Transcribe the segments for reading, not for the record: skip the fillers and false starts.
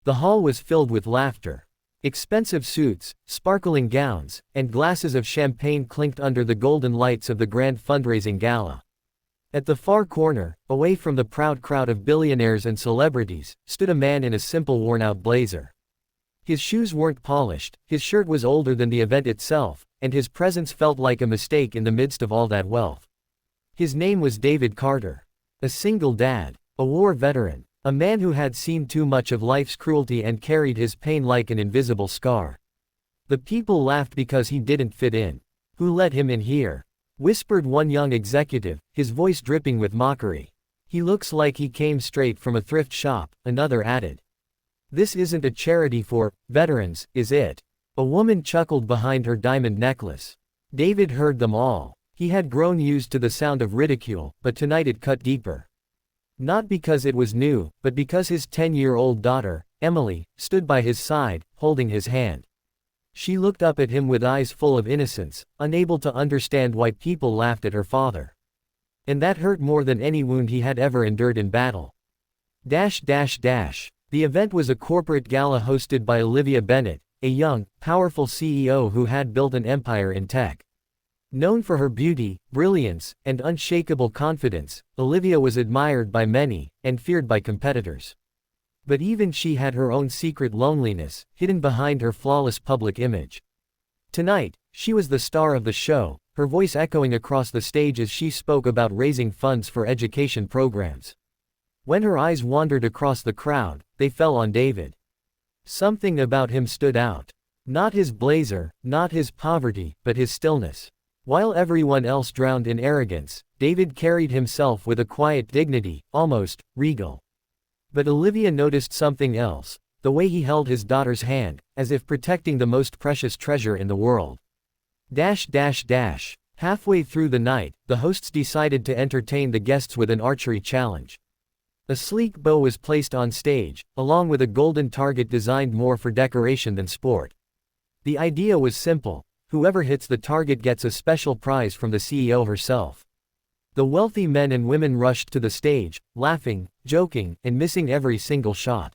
The hall was filled with laughter. Expensive suits, sparkling gowns, and glasses of champagne clinked under the golden lights of the grand fundraising gala. At the far corner, away from the proud crowd of billionaires and celebrities, stood a man in a simple worn-out blazer. His shoes weren't polished, his shirt was older than the event itself, and his presence felt like a mistake in the midst of all that wealth. His name was David Carter. A single dad. A war veteran. A man who had seen too much of life's cruelty and carried his pain like an invisible scar. The people laughed because he didn't fit in. "Who let him in here?" whispered one young executive, his voice dripping with mockery. "He looks like he came straight from a thrift shop," another added. "This isn't a charity for veterans, is it?" A woman chuckled behind her diamond necklace. David heard them all. He had grown used to the sound of ridicule, but tonight it cut deeper. Not because it was new, but because his 10-year-old daughter, Emily, stood by his side, holding his hand. She looked up at him with eyes full of innocence, unable to understand why people laughed at her father. And that hurt more than any wound he had ever endured in battle. The event was a corporate gala hosted by Olivia Bennett, a young, powerful CEO who had built an empire in tech. Known for her beauty, brilliance, and unshakable confidence, Olivia was admired by many, and feared by competitors. But even she had her own secret loneliness, hidden behind her flawless public image. Tonight, she was the star of the show, her voice echoing across the stage as she spoke about raising funds for education programs. When her eyes wandered across the crowd, they fell on David. Something about him stood out. Not his blazer, not his poverty, but his stillness. While everyone else drowned in arrogance, David carried himself with a quiet dignity, almost regal. But Olivia noticed something else, the way he held his daughter's hand, as if protecting the most precious treasure in the world. Halfway through the night, the hosts decided to entertain the guests with an archery challenge. A sleek bow was placed on stage, along with a golden target designed more for decoration than sport. The idea was simple. Whoever hits the target gets a special prize from the CEO herself. The wealthy men and women rushed to the stage, laughing, joking, and missing every single shot.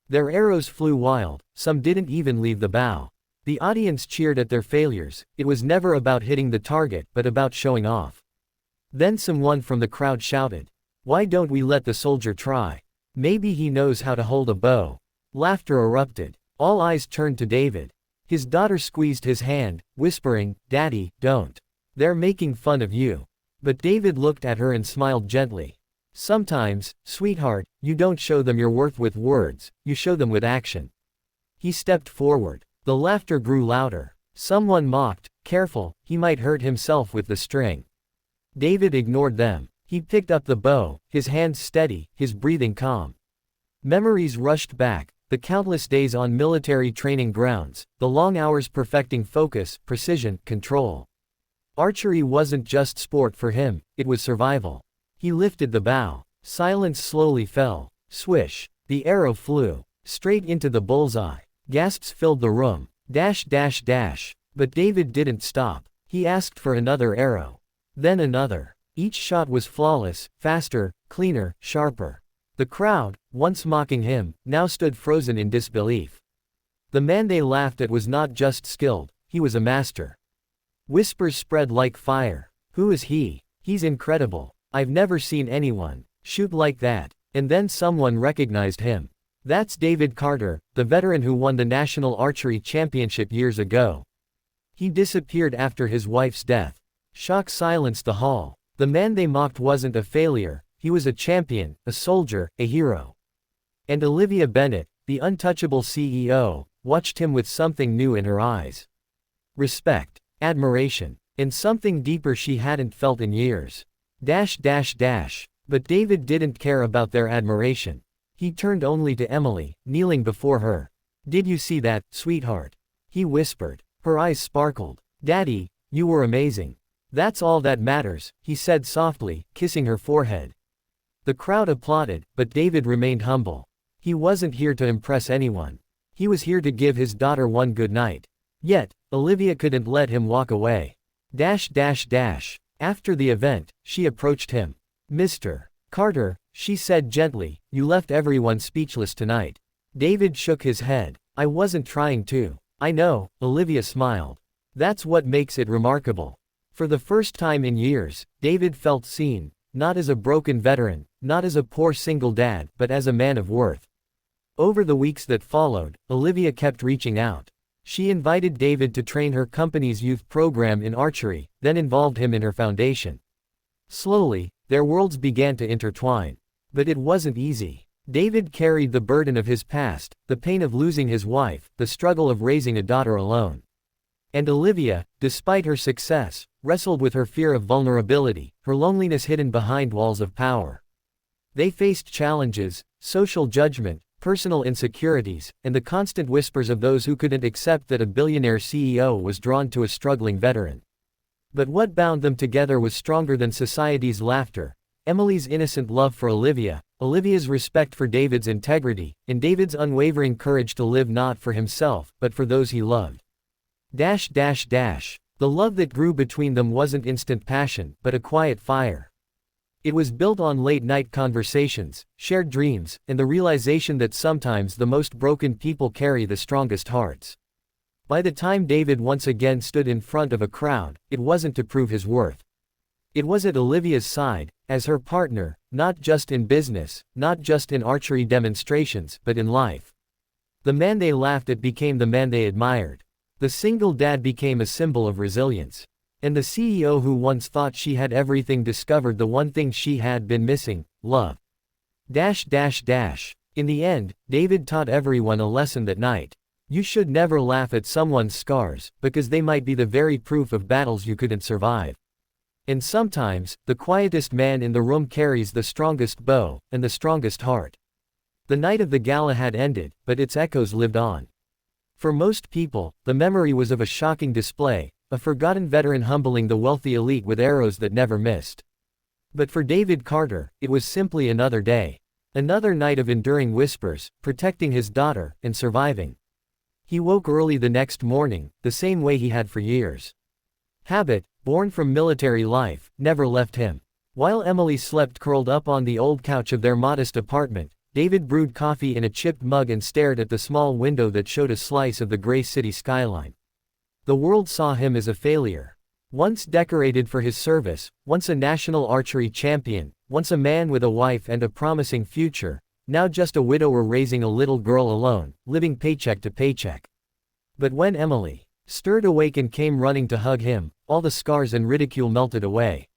Their arrows flew wild, some didn't even leave the bow. The audience cheered at their failures. It was never about hitting the target, but about showing off. Then someone from the crowd shouted, "Why don't we let the soldier try? Maybe he knows how to hold a bow." Laughter erupted. All eyes turned to David. His daughter squeezed his hand, whispering, "Daddy, don't. They're making fun of you." But David looked at her and smiled gently. "Sometimes, sweetheart, you don't show them your worth with words, you show them with action." He stepped forward. The laughter grew louder. Someone mocked, "Careful, he might hurt himself with the string." David ignored them. He picked up the bow, his hands steady, his breathing calm. Memories rushed back. The countless days on military training grounds, the long hours perfecting focus, precision, control. Archery wasn't just sport for him, it was survival. He lifted the bow. Silence slowly fell. Swish. The arrow flew. Straight into the bullseye. Gasps filled the room. But David didn't stop. He asked for another arrow. Then another. Each shot was flawless, faster, cleaner, sharper. The crowd, once mocking him, now stood frozen in disbelief. The man they laughed at was not just skilled, he was a master. Whispers spread like fire. "Who is he? He's incredible. I've never seen anyone shoot like that." And then someone recognized him. "That's David Carter, the veteran who won the National Archery Championship years ago." He disappeared after his wife's death. Shock silenced the hall. The man they mocked wasn't a failure. He was a champion, a soldier, a hero. And Olivia Bennett, the untouchable CEO, watched him with something new in her eyes. Respect, admiration, and something deeper she hadn't felt in years. But David didn't care about their admiration. He turned only to Emily, kneeling before her. "Did you see that, sweetheart?" he whispered. Her eyes sparkled. "Daddy, you were amazing." "That's all that matters," he said softly, kissing her forehead. The crowd applauded, but David remained humble. He wasn't here to impress anyone. He was here to give his daughter one good night. Yet, Olivia couldn't let him walk away. After the event, she approached him. "Mr. Carter," she said gently, "you left everyone speechless tonight. David shook his head. I wasn't trying to. I know, Olivia smiled. That's what makes it remarkable. For the first time in years, David felt seen, not as a broken veteran, not as a poor single dad, but as a man of worth. Over the weeks that followed, Olivia kept reaching out. She invited David to train her company's youth program in archery, then involved him in her foundation. Slowly, their worlds began to intertwine. But it wasn't easy. David carried the burden of his past, the pain of losing his wife, the struggle of raising a daughter alone. And Olivia, despite her success, wrestled with her fear of vulnerability, her loneliness hidden behind walls of power. They faced challenges, social judgment, personal insecurities, and the constant whispers of those who couldn't accept that a billionaire CEO was drawn to a struggling veteran. But what bound them together was stronger than society's laughter: Emily's innocent love for Olivia, Olivia's respect for David's integrity, and David's unwavering courage to live not for himself, but for those he loved. The love that grew between them wasn't instant passion, but a quiet fire. It was built on late-night conversations, shared dreams, and the realization that sometimes the most broken people carry the strongest hearts. By the time David once again stood in front of a crowd, it wasn't to prove his worth. It was at Olivia's side, as her partner, not just in business, not just in archery demonstrations, but in life. The man they laughed at became the man they admired. The single dad became a symbol of resilience. And the CEO who once thought she had everything discovered the one thing she had been missing: love. In the end, David taught everyone a lesson that night. You should never laugh at someone's scars, because they might be the very proof of battles you couldn't survive. And sometimes, the quietest man in the room carries the strongest bow, and the strongest heart. The night of the gala had ended, but its echoes lived on. For most people, the memory was of a shocking display, a forgotten veteran humbling the wealthy elite with arrows that never missed. But for David Carter, it was simply another day. Another night of enduring whispers, protecting his daughter, and surviving. He woke early the next morning, the same way he had for years. Habit, born from military life, never left him. While Emily slept curled up on the old couch of their modest apartment, David brewed coffee in a chipped mug and stared at the small window that showed a slice of the gray city skyline. The world saw him as a failure. Once decorated for his service, once a national archery champion, once a man with a wife and a promising future, now just a widower raising a little girl alone, living paycheck to paycheck. But when Emily stirred awake and came running to hug him, all the scars and ridicule melted away.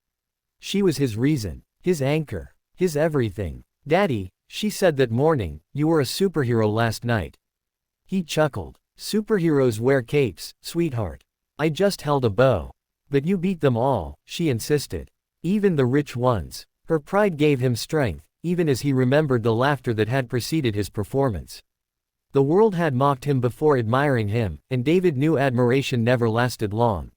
She was his reason, his anchor, his everything. "Daddy," she said that morning, "you were a superhero last night." He chuckled. "Superheroes wear capes, sweetheart. I just held a bow." "But you beat them all," she insisted. "Even the rich ones." Her pride gave him strength, even as he remembered the laughter that had preceded his performance. The world had mocked him before admiring him, and David knew admiration never lasted long.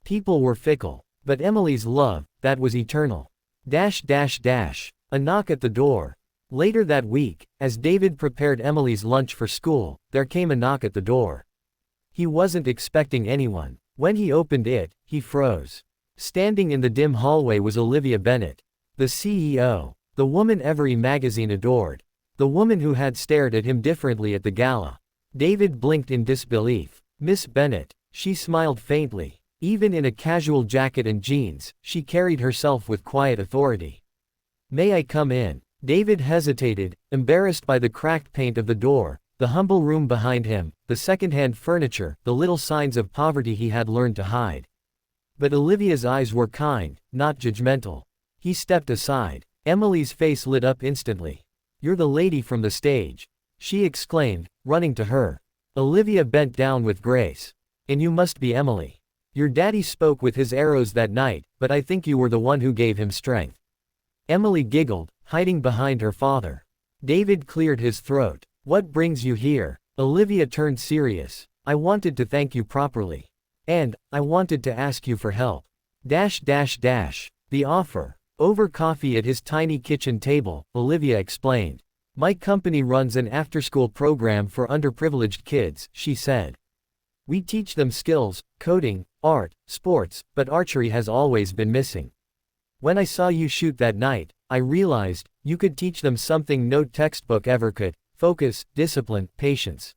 People were fickle. But Emily's love, that was eternal. A knock at the door. Later that week, as David prepared Emily's lunch for school, there came a knock at the door. He wasn't expecting anyone. When he opened it, he froze. Standing in the dim hallway was Olivia Bennett, the CEO, the woman every magazine adored, the woman who had stared at him differently at the gala. David blinked in disbelief. "Miss Bennett," she smiled faintly. Even in a casual jacket and jeans, she carried herself with quiet authority. "May I come in?" David hesitated, embarrassed by the cracked paint of the door, the humble room behind him, the second-hand furniture, the little signs of poverty he had learned to hide. But Olivia's eyes were kind, not judgmental. He stepped aside. Emily's face lit up instantly. "You're the lady from the stage," she exclaimed, running to her. Olivia bent down with grace. "And you must be Emily. Your daddy spoke with his arrows that night, but I think you were the one who gave him strength." Emily giggled, hiding behind her father. David cleared his throat. "What brings you here?" Olivia turned serious. "I wanted to thank you properly. And, I wanted to ask you for help." The offer. Over coffee at his tiny kitchen table, Olivia explained. "My company runs an after-school program for underprivileged kids," she said. "We teach them skills, coding, art, sports, but archery has always been missing. When I saw you shoot that night, I realized, you could teach them something no textbook ever could: focus, discipline, patience.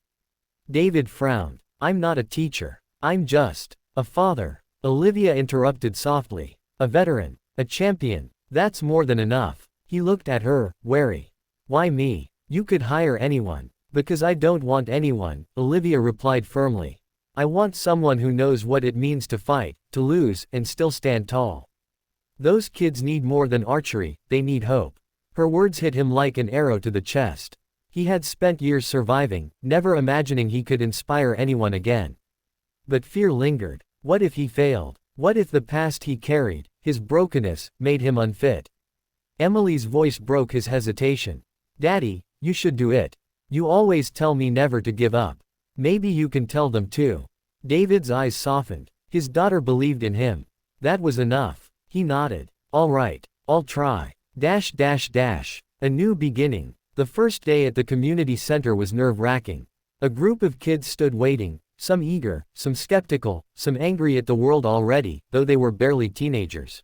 David frowned. I'm not a teacher. I'm just a father. Olivia interrupted softly. A veteran. A champion. That's more than enough. He looked at her, wary. Why me? You could hire anyone. Because I don't want anyone, Olivia replied firmly. I want someone who knows what it means to fight, to lose, and still stand tall. Those kids need more than archery, they need hope. Her words hit him like an arrow to the chest. He had spent years surviving, never imagining he could inspire anyone again. But fear lingered. What if he failed? What if the past he carried, his brokenness, made him unfit? Emily's voice broke his hesitation. Daddy, you should do it. You always tell me never to give up. Maybe you can tell them too. David's eyes softened. His daughter believed in him. That was enough. He nodded. All right, I'll try. A new beginning. The first day at the community center was nerve-wracking. A group of kids stood waiting, some eager, some skeptical, some angry at the world already, though they were barely teenagers.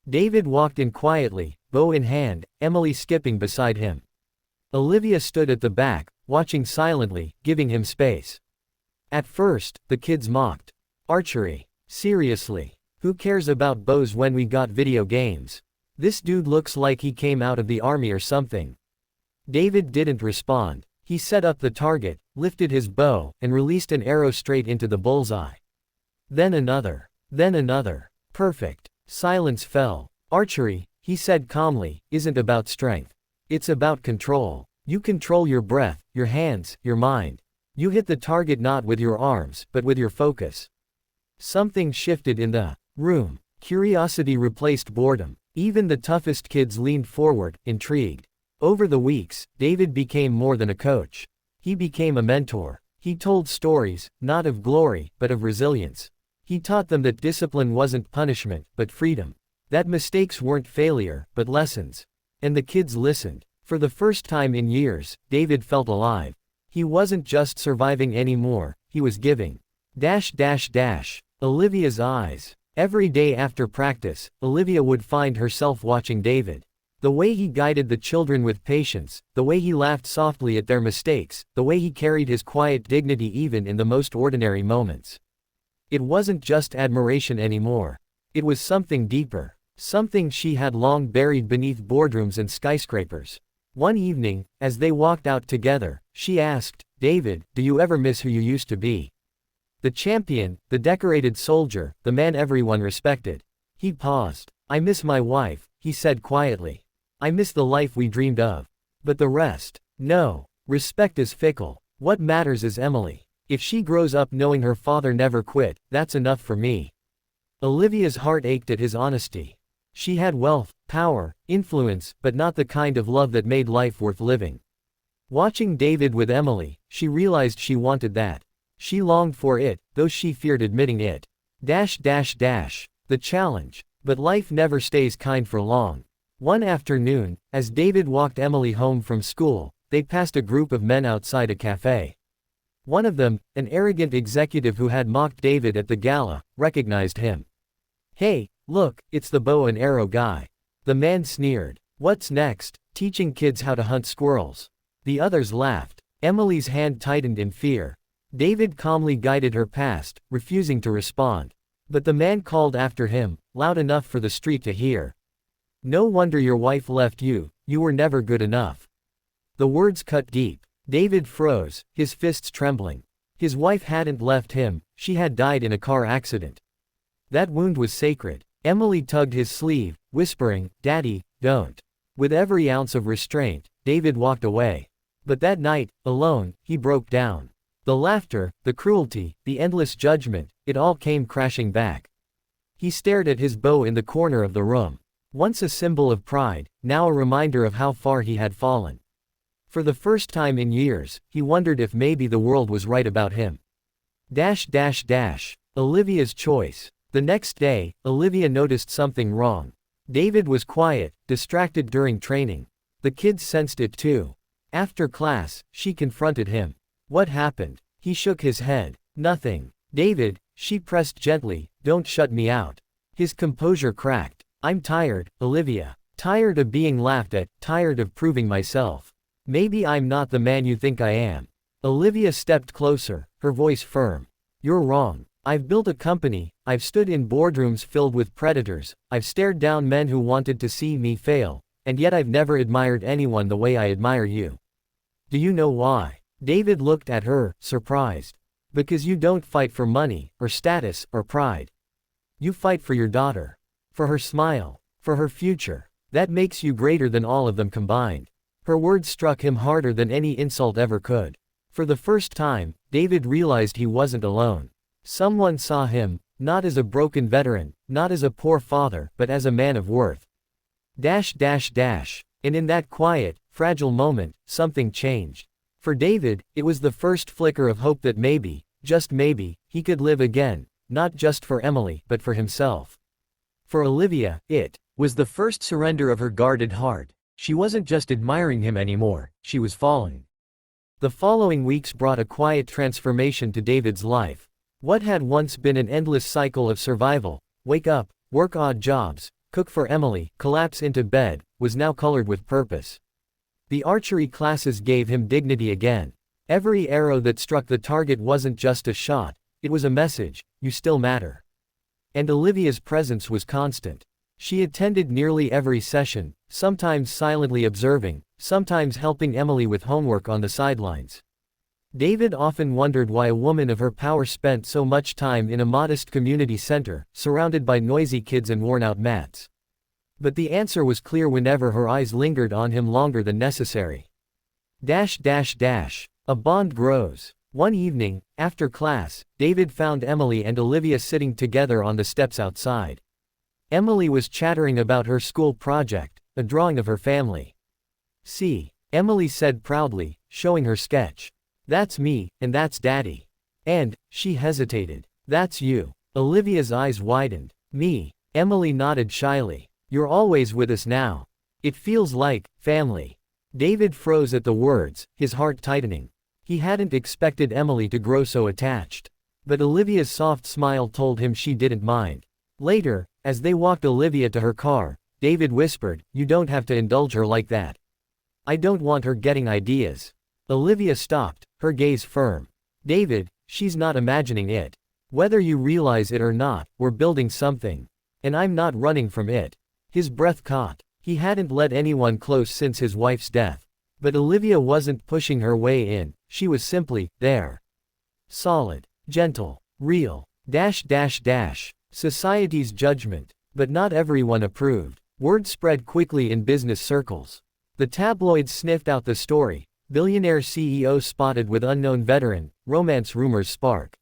David walked in quietly, bow in hand, Emily skipping beside him. Olivia stood at the back, watching silently, giving him space. At first, the kids mocked. Archery? Seriously? Who cares about bows when we got video games? This dude looks like he came out of the army or something. David didn't respond. He set up the target, lifted his bow, and released an arrow straight into the bullseye. Then another. Then another. Perfect. Silence fell. Archery, he said calmly, isn't about strength. It's about control. You control your breath, your hands, your mind. You hit the target not with your arms, but with your focus. Something shifted in the room. Curiosity replaced boredom. Even the toughest kids leaned forward, intrigued. Over the weeks, David became more than a coach. He became a mentor. He told stories, not of glory, but of resilience. He taught them that discipline wasn't punishment, but freedom. That mistakes weren't failure, but lessons. And the kids listened. For the first time in years, David felt alive. He wasn't just surviving anymore, he was giving. Olivia's eyes. Every day after practice, Olivia would find herself watching David. The way he guided the children with patience, the way he laughed softly at their mistakes, the way he carried his quiet dignity even in the most ordinary moments. It wasn't just admiration anymore. It was something deeper. Something she had long buried beneath boardrooms and skyscrapers. One evening, as they walked out together, she asked, David, do you ever miss who you used to be? The champion, the decorated soldier, the man everyone respected. He paused. I miss my wife, he said quietly. I miss the life we dreamed of. But the rest? No. Respect is fickle. What matters is Emily. If she grows up knowing her father never quit, that's enough for me. Olivia's heart ached at his honesty. She had wealth, power, influence, but not the kind of love that made life worth living. Watching David with Emily, she realized she wanted that. She longed for it, though she feared admitting it. The challenge. But life never stays kind for long. One afternoon, as David walked Emily home from school, they passed a group of men outside a cafe. One of them, an arrogant executive who had mocked David at the gala, recognized him. Hey, look, it's the bow and arrow guy. The man sneered. What's next? Teaching kids how to hunt squirrels. The others laughed. Emily's hand tightened in fear. David calmly guided her past, refusing to respond. But the man called after him, loud enough for the street to hear. No wonder your wife left you, you were never good enough. The words cut deep. David froze, his fists trembling. His wife hadn't left him, she had died in a car accident. That wound was sacred. Emily tugged his sleeve, whispering, Daddy, don't. With every ounce of restraint, David walked away. But that night, alone, he broke down. The laughter, the cruelty, the endless judgment, it all came crashing back. He stared at his bow in the corner of the room. Once a symbol of pride, now a reminder of how far he had fallen. For the first time in years, he wondered if maybe the world was right about him. Olivia's choice. The next day, Olivia noticed something wrong. David was quiet, distracted during training. The kids sensed it too. After class, she confronted him. What happened? He shook his head. Nothing. David, she pressed gently, don't shut me out. His composure cracked. I'm tired, Olivia. Tired of being laughed at, tired of proving myself. Maybe I'm not the man you think I am. Olivia stepped closer, her voice firm. You're wrong. I've built a company, I've stood in boardrooms filled with predators, I've stared down men who wanted to see me fail, and yet I've never admired anyone the way I admire you. Do you know why? David looked at her, surprised. Because you don't fight for money, or status, or pride. You fight for your daughter. For her smile. For her future. That makes you greater than all of them combined. Her words struck him harder than any insult ever could. For the first time, David realized he wasn't alone. Someone saw him, not as a broken veteran, not as a poor father, but as a man of worth. And in that quiet, fragile moment, something changed. For David, it was the first flicker of hope that maybe, just maybe, he could live again, not just for Emily, but for himself. For Olivia, it was the first surrender of her guarded heart. She wasn't just admiring him anymore, she was falling. The following weeks brought a quiet transformation to David's life. What had once been an endless cycle of survival, wake up, work odd jobs, cook for Emily, collapse into bed, was now colored with purpose. The archery classes gave him dignity again. Every arrow that struck the target wasn't just a shot, it was a message, you still matter. And Olivia's presence was constant. She attended nearly every session, sometimes silently observing, sometimes helping Emily with homework on the sidelines. David often wondered why a woman of her power spent so much time in a modest community center, surrounded by noisy kids and worn-out mats. But the answer was clear whenever her eyes lingered on him longer than necessary. A bond grows. One evening, after class, David found Emily and Olivia sitting together on the steps outside. Emily was chattering about her school project, a drawing of her family. See, Emily said proudly, showing her sketch. That's me, and that's Daddy. And, she hesitated. That's you. Olivia's eyes widened. Me. Emily nodded shyly. You're always with us now. It feels like family. David froze at the words, his heart tightening. He hadn't expected Emily to grow so attached. But Olivia's soft smile told him she didn't mind. Later, as they walked Olivia to her car, David whispered, you don't have to indulge her like that. I don't want her getting ideas. Olivia stopped, her gaze firm. David, she's not imagining it. Whether you realize it or not, we're building something. And I'm not running from it. His breath caught. He hadn't let anyone close since his wife's death. But Olivia wasn't pushing her way in, she was simply, there. Solid, gentle, real, Society's judgment. But not everyone approved. Word spread quickly in business circles. The tabloids sniffed out the story. Billionaire CEO spotted with unknown veteran, romance rumors spark.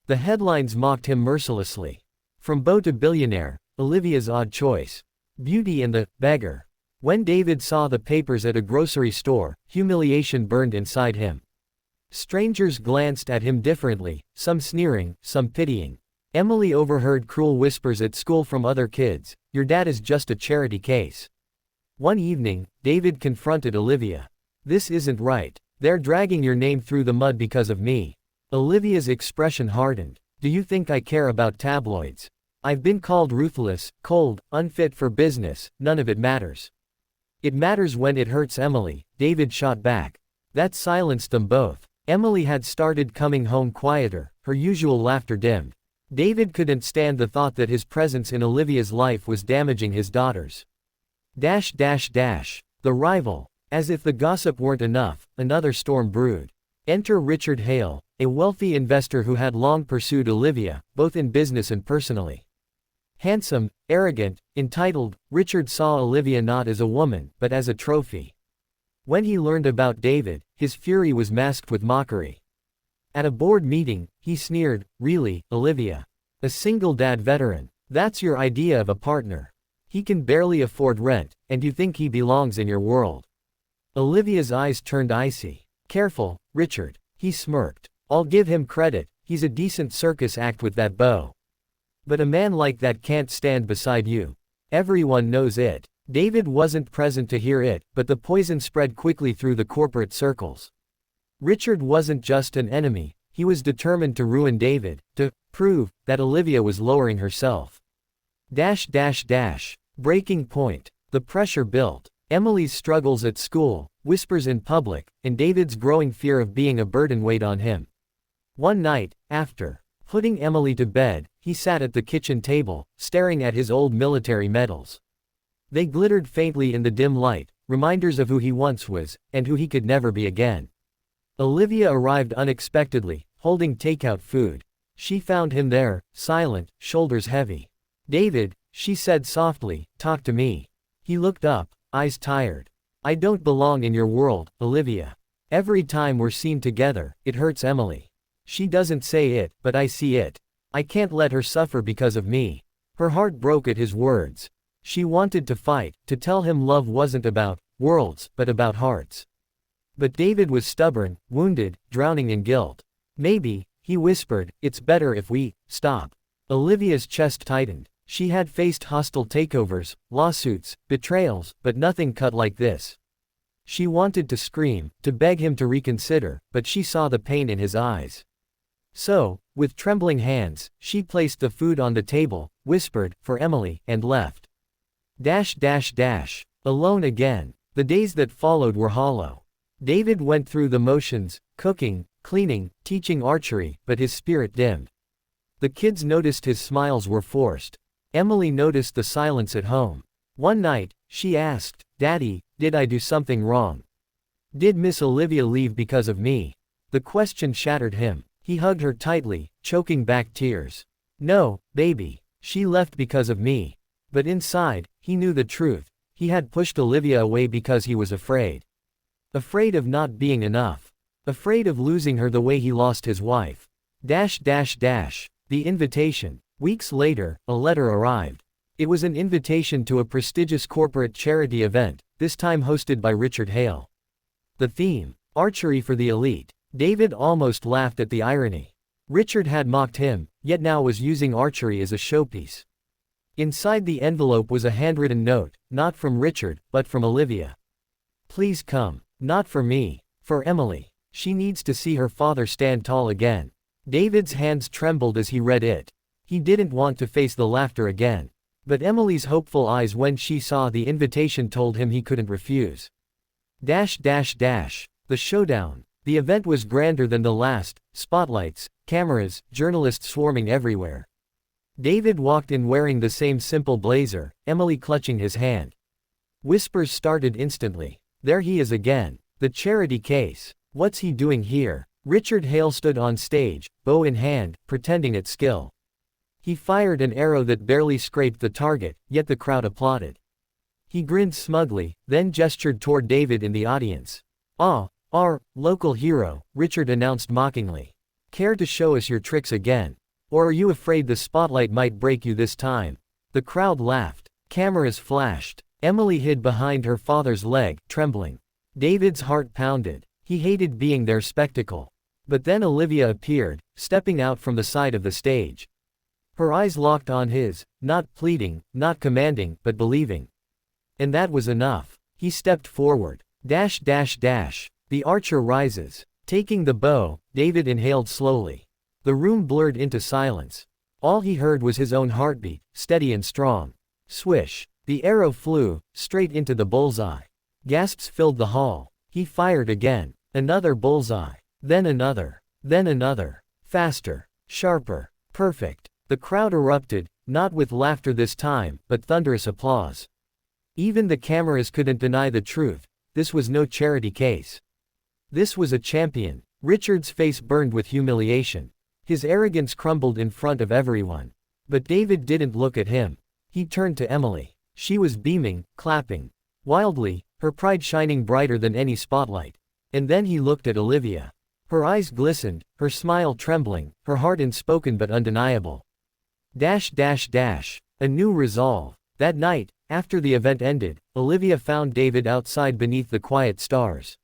The headlines mocked him mercilessly. From beau to billionaire, Olivia's odd choice. Beauty and the beggar. When David saw the papers at a grocery store, humiliation burned inside him. Strangers glanced at him differently, some sneering, some pitying. Emily overheard cruel whispers at school from other kids, your dad is just a charity case. One evening, David confronted Olivia. This isn't right. They're dragging your name through the mud because of me. Olivia's expression hardened. Do you think I care about tabloids? I've been called ruthless, cold, unfit for business, none of it matters. It matters when it hurts Emily, David shot back. That silenced them both. Emily had started coming home quieter, her usual laughter dimmed. David couldn't stand the thought that his presence in Olivia's life was damaging his daughters. The rival. As if the gossip weren't enough, another storm brewed. Enter Richard Hale, a wealthy investor who had long pursued Olivia, both in business and personally. Handsome, arrogant, entitled, Richard saw Olivia not as a woman, but as a trophy. When he learned about David, his fury was masked with mockery. At a board meeting, he sneered, really, Olivia? A single dad veteran? That's your idea of a partner. He can barely afford rent, and you think he belongs in your world. Olivia's eyes turned icy. Careful, Richard. He smirked. I'll give him credit, he's a decent circus act with that bow. But a man like that can't stand beside you. Everyone knows it. David wasn't present to hear it, but the poison spread quickly through the corporate circles. Richard wasn't just an enemy, he was determined to ruin David, to prove that Olivia was lowering herself. Breaking point. The pressure built. Emily's struggles at school, whispers in public, and David's growing fear of being a burden weighed on him. One night, after putting Emily to bed, he sat at the kitchen table, staring at his old military medals. They glittered faintly in the dim light, reminders of who he once was, and who he could never be again. Olivia arrived unexpectedly, holding takeout food. She found him there, silent, shoulders heavy. "David," she said softly, "talk to me." He looked up, eyes tired. "I don't belong in your world, Olivia. Every time we're seen together, it hurts Emily. She doesn't say it, but I see it. I can't let her suffer because of me." Her heart broke at his words. She wanted to fight, to tell him love wasn't about worlds, but about hearts. But David was stubborn, wounded, drowning in guilt. "Maybe," he whispered, "it's better if we stop." Olivia's chest tightened. She had faced hostile takeovers, lawsuits, betrayals, but nothing cut like this. She wanted to scream, to beg him to reconsider, but she saw the pain in his eyes. So, with trembling hands, she placed the food on the table, whispered, "For Emily," and left. Alone again. The days that followed were hollow. David went through the motions, cooking, cleaning, teaching archery, but his spirit dimmed. The kids noticed his smiles were forced. Emily noticed the silence at home. One night, she asked, "Daddy, did I do something wrong? Did Miss Olivia leave because of me?" The question shattered him. He hugged her tightly, choking back tears. "No, baby. She left because of me." But inside, he knew the truth. He had pushed Olivia away because he was afraid. Afraid of not being enough. Afraid of losing her the way he lost his wife. The invitation. Weeks later, a letter arrived. It was an invitation to a prestigious corporate charity event, this time hosted by Richard Hale. The theme: archery for the elite. David almost laughed at the irony. Richard had mocked him, yet now was using archery as a showpiece. Inside the envelope was a handwritten note, not from Richard, but from Olivia. "Please come. Not for me. For Emily. She needs to see her father stand tall again." David's hands trembled as he read it. He didn't want to face the laughter again. But Emily's hopeful eyes when she saw the invitation told him he couldn't refuse. The showdown. The event was grander than the last, spotlights, cameras, journalists swarming everywhere. David walked in wearing the same simple blazer, Emily clutching his hand. Whispers started instantly. "There he is again. The charity case. What's he doing here?" Richard Hale stood on stage, bow in hand, pretending at skill. He fired an arrow that barely scraped the target, yet the crowd applauded. He grinned smugly, then gestured toward David in the audience. "Ah, our local hero," Richard announced mockingly. "Care to show us your tricks again? Or are you afraid the spotlight might break you this time?" The crowd laughed. Cameras flashed. Emily hid behind her father's leg, trembling. David's heart pounded. He hated being their spectacle. But then Olivia appeared, stepping out from the side of the stage. Her eyes locked on his, not pleading, not commanding, but believing. And that was enough. He stepped forward. The archer rises. Taking the bow, David inhaled slowly. The room blurred into silence. All he heard was his own heartbeat, steady and strong. Swish. The arrow flew, straight into the bullseye. Gasps filled the hall. He fired again. Another bullseye. Then another. Then another. Faster. Sharper. Perfect. The crowd erupted, not with laughter this time, but thunderous applause. Even the cameras couldn't deny the truth. This was no charity case. This was a champion. Richard's face burned with humiliation. His arrogance crumbled in front of everyone. But David didn't look at him. He turned to Emily. She was beaming, clapping wildly, her pride shining brighter than any spotlight. And then he looked at Olivia. Her eyes glistened, her smile trembling, her heart unspoken but undeniable. A new resolve. That night, after the event ended, Olivia found David outside beneath the quiet stars.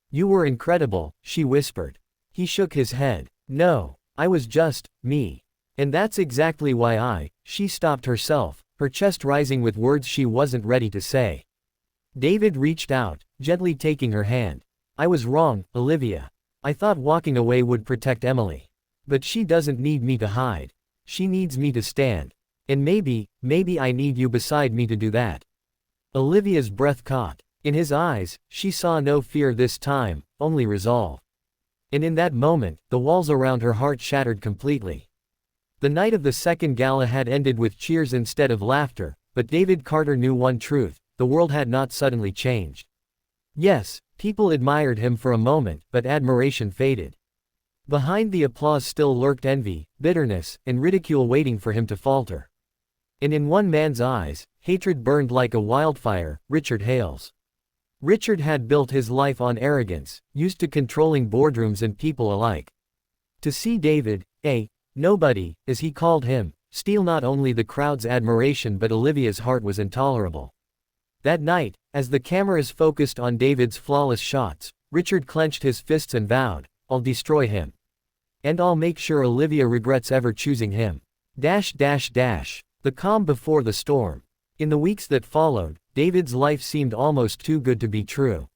"You were incredible," she whispered. He shook his head. "No, I was just me. And that's exactly why she stopped herself, her chest rising with words she wasn't ready to say. David reached out, gently taking her hand. "I was wrong, Olivia. I thought walking away would protect Emily. But she doesn't need me to hide. She needs me to stand. And maybe I need you beside me to do that." Olivia's breath caught. In his eyes, she saw no fear this time, only resolve. And in that moment, the walls around her heart shattered completely. The night of the second gala had ended with cheers instead of laughter, but David Carter knew one truth: the world had not suddenly changed. Yes, people admired him for a moment, but admiration faded. Behind the applause still lurked envy, bitterness, and ridicule waiting for him to falter. And in one man's eyes, hatred burned like a wildfire: Richard Hales. Richard had built his life on arrogance, used to controlling boardrooms and people alike. To see David, a nobody, as he called him, steal not only the crowd's admiration but Olivia's heart was intolerable. That night, as the cameras focused on David's flawless shots, Richard clenched his fists and vowed, "I'll destroy him. And I'll make sure Olivia regrets ever choosing him." The calm before the storm. In the weeks that followed, David's life seemed almost too good to be true.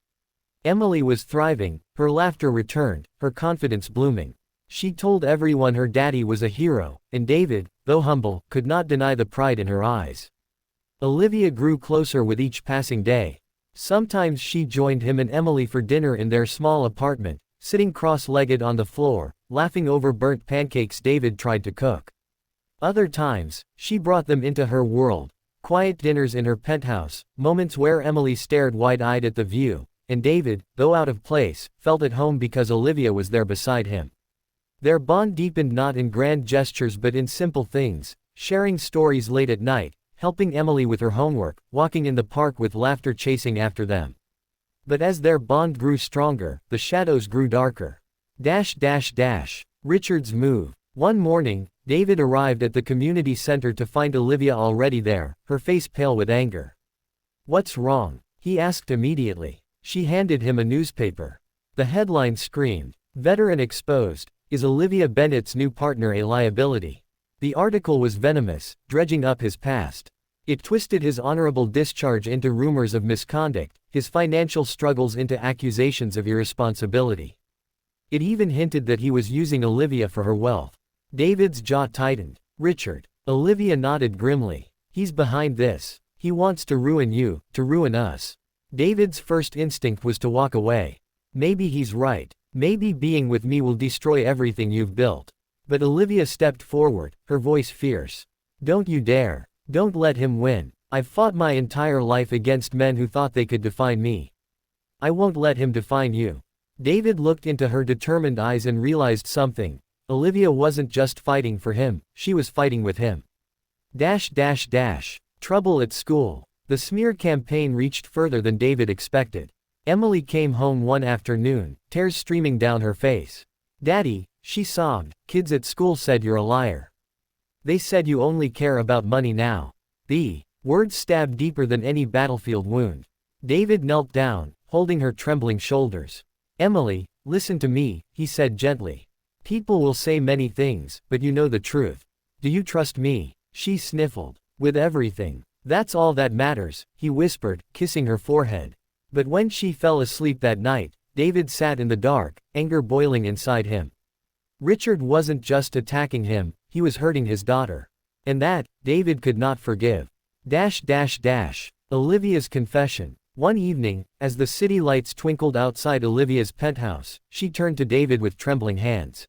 Emily was thriving, her laughter returned, her confidence blooming. She told everyone her daddy was a hero, and David, though humble, could not deny the pride in her eyes. Olivia grew closer with each passing day. Sometimes she joined him and Emily for dinner in their small apartment, sitting cross-legged on the floor, laughing over burnt pancakes David tried to cook. Other times, she brought them into her world: quiet dinners in her penthouse, moments where Emily stared wide-eyed at the view, and David, though out of place, felt at home because Olivia was there beside him. Their bond deepened not in grand gestures but in simple things: sharing stories late at night, helping Emily with her homework, walking in the park with laughter chasing after them. But as their bond grew stronger, the shadows grew darker. Richard's move. One morning, David arrived at the community center to find Olivia already there, her face pale with anger. "What's wrong?" he asked immediately. She handed him a newspaper. The headline screamed, "Veteran exposed. Is Olivia Bennett's new partner a liability?" The article was venomous, dredging up his past. It twisted his honorable discharge into rumors of misconduct, his financial struggles into accusations of irresponsibility. It even hinted that he was using Olivia for her wealth. David's jaw tightened. "Richard." Olivia nodded grimly. "He's behind this. He wants to ruin you, to ruin us." David's first instinct was to walk away. Maybe he's right. Maybe being with me will destroy everything you've built. But Olivia stepped forward, her voice fierce. "Don't you dare. Don't let him win. I've fought my entire life against men who thought they could define me. I won't let him define you." David looked into her determined eyes and realized something. Olivia wasn't just fighting for him, she was fighting with him. Trouble at school. The smear campaign reached further than David expected. Emily came home one afternoon, tears streaming down her face. "Daddy," she sobbed, "kids at school said you're a liar. They said you only care about money now." The words stabbed deeper than any battlefield wound. David knelt down, holding her trembling shoulders. "Emily, listen to me," he said gently. "People will say many things, but you know the truth. Do you trust me?" She sniffled. "With everything. That's all that matters," he whispered, kissing her forehead. But when she fell asleep that night, David sat in the dark, anger boiling inside him. Richard wasn't just attacking him, he was hurting his daughter. And that, David could not forgive. Olivia's confession. One evening, as the city lights twinkled outside Olivia's penthouse, she turned to David with trembling hands.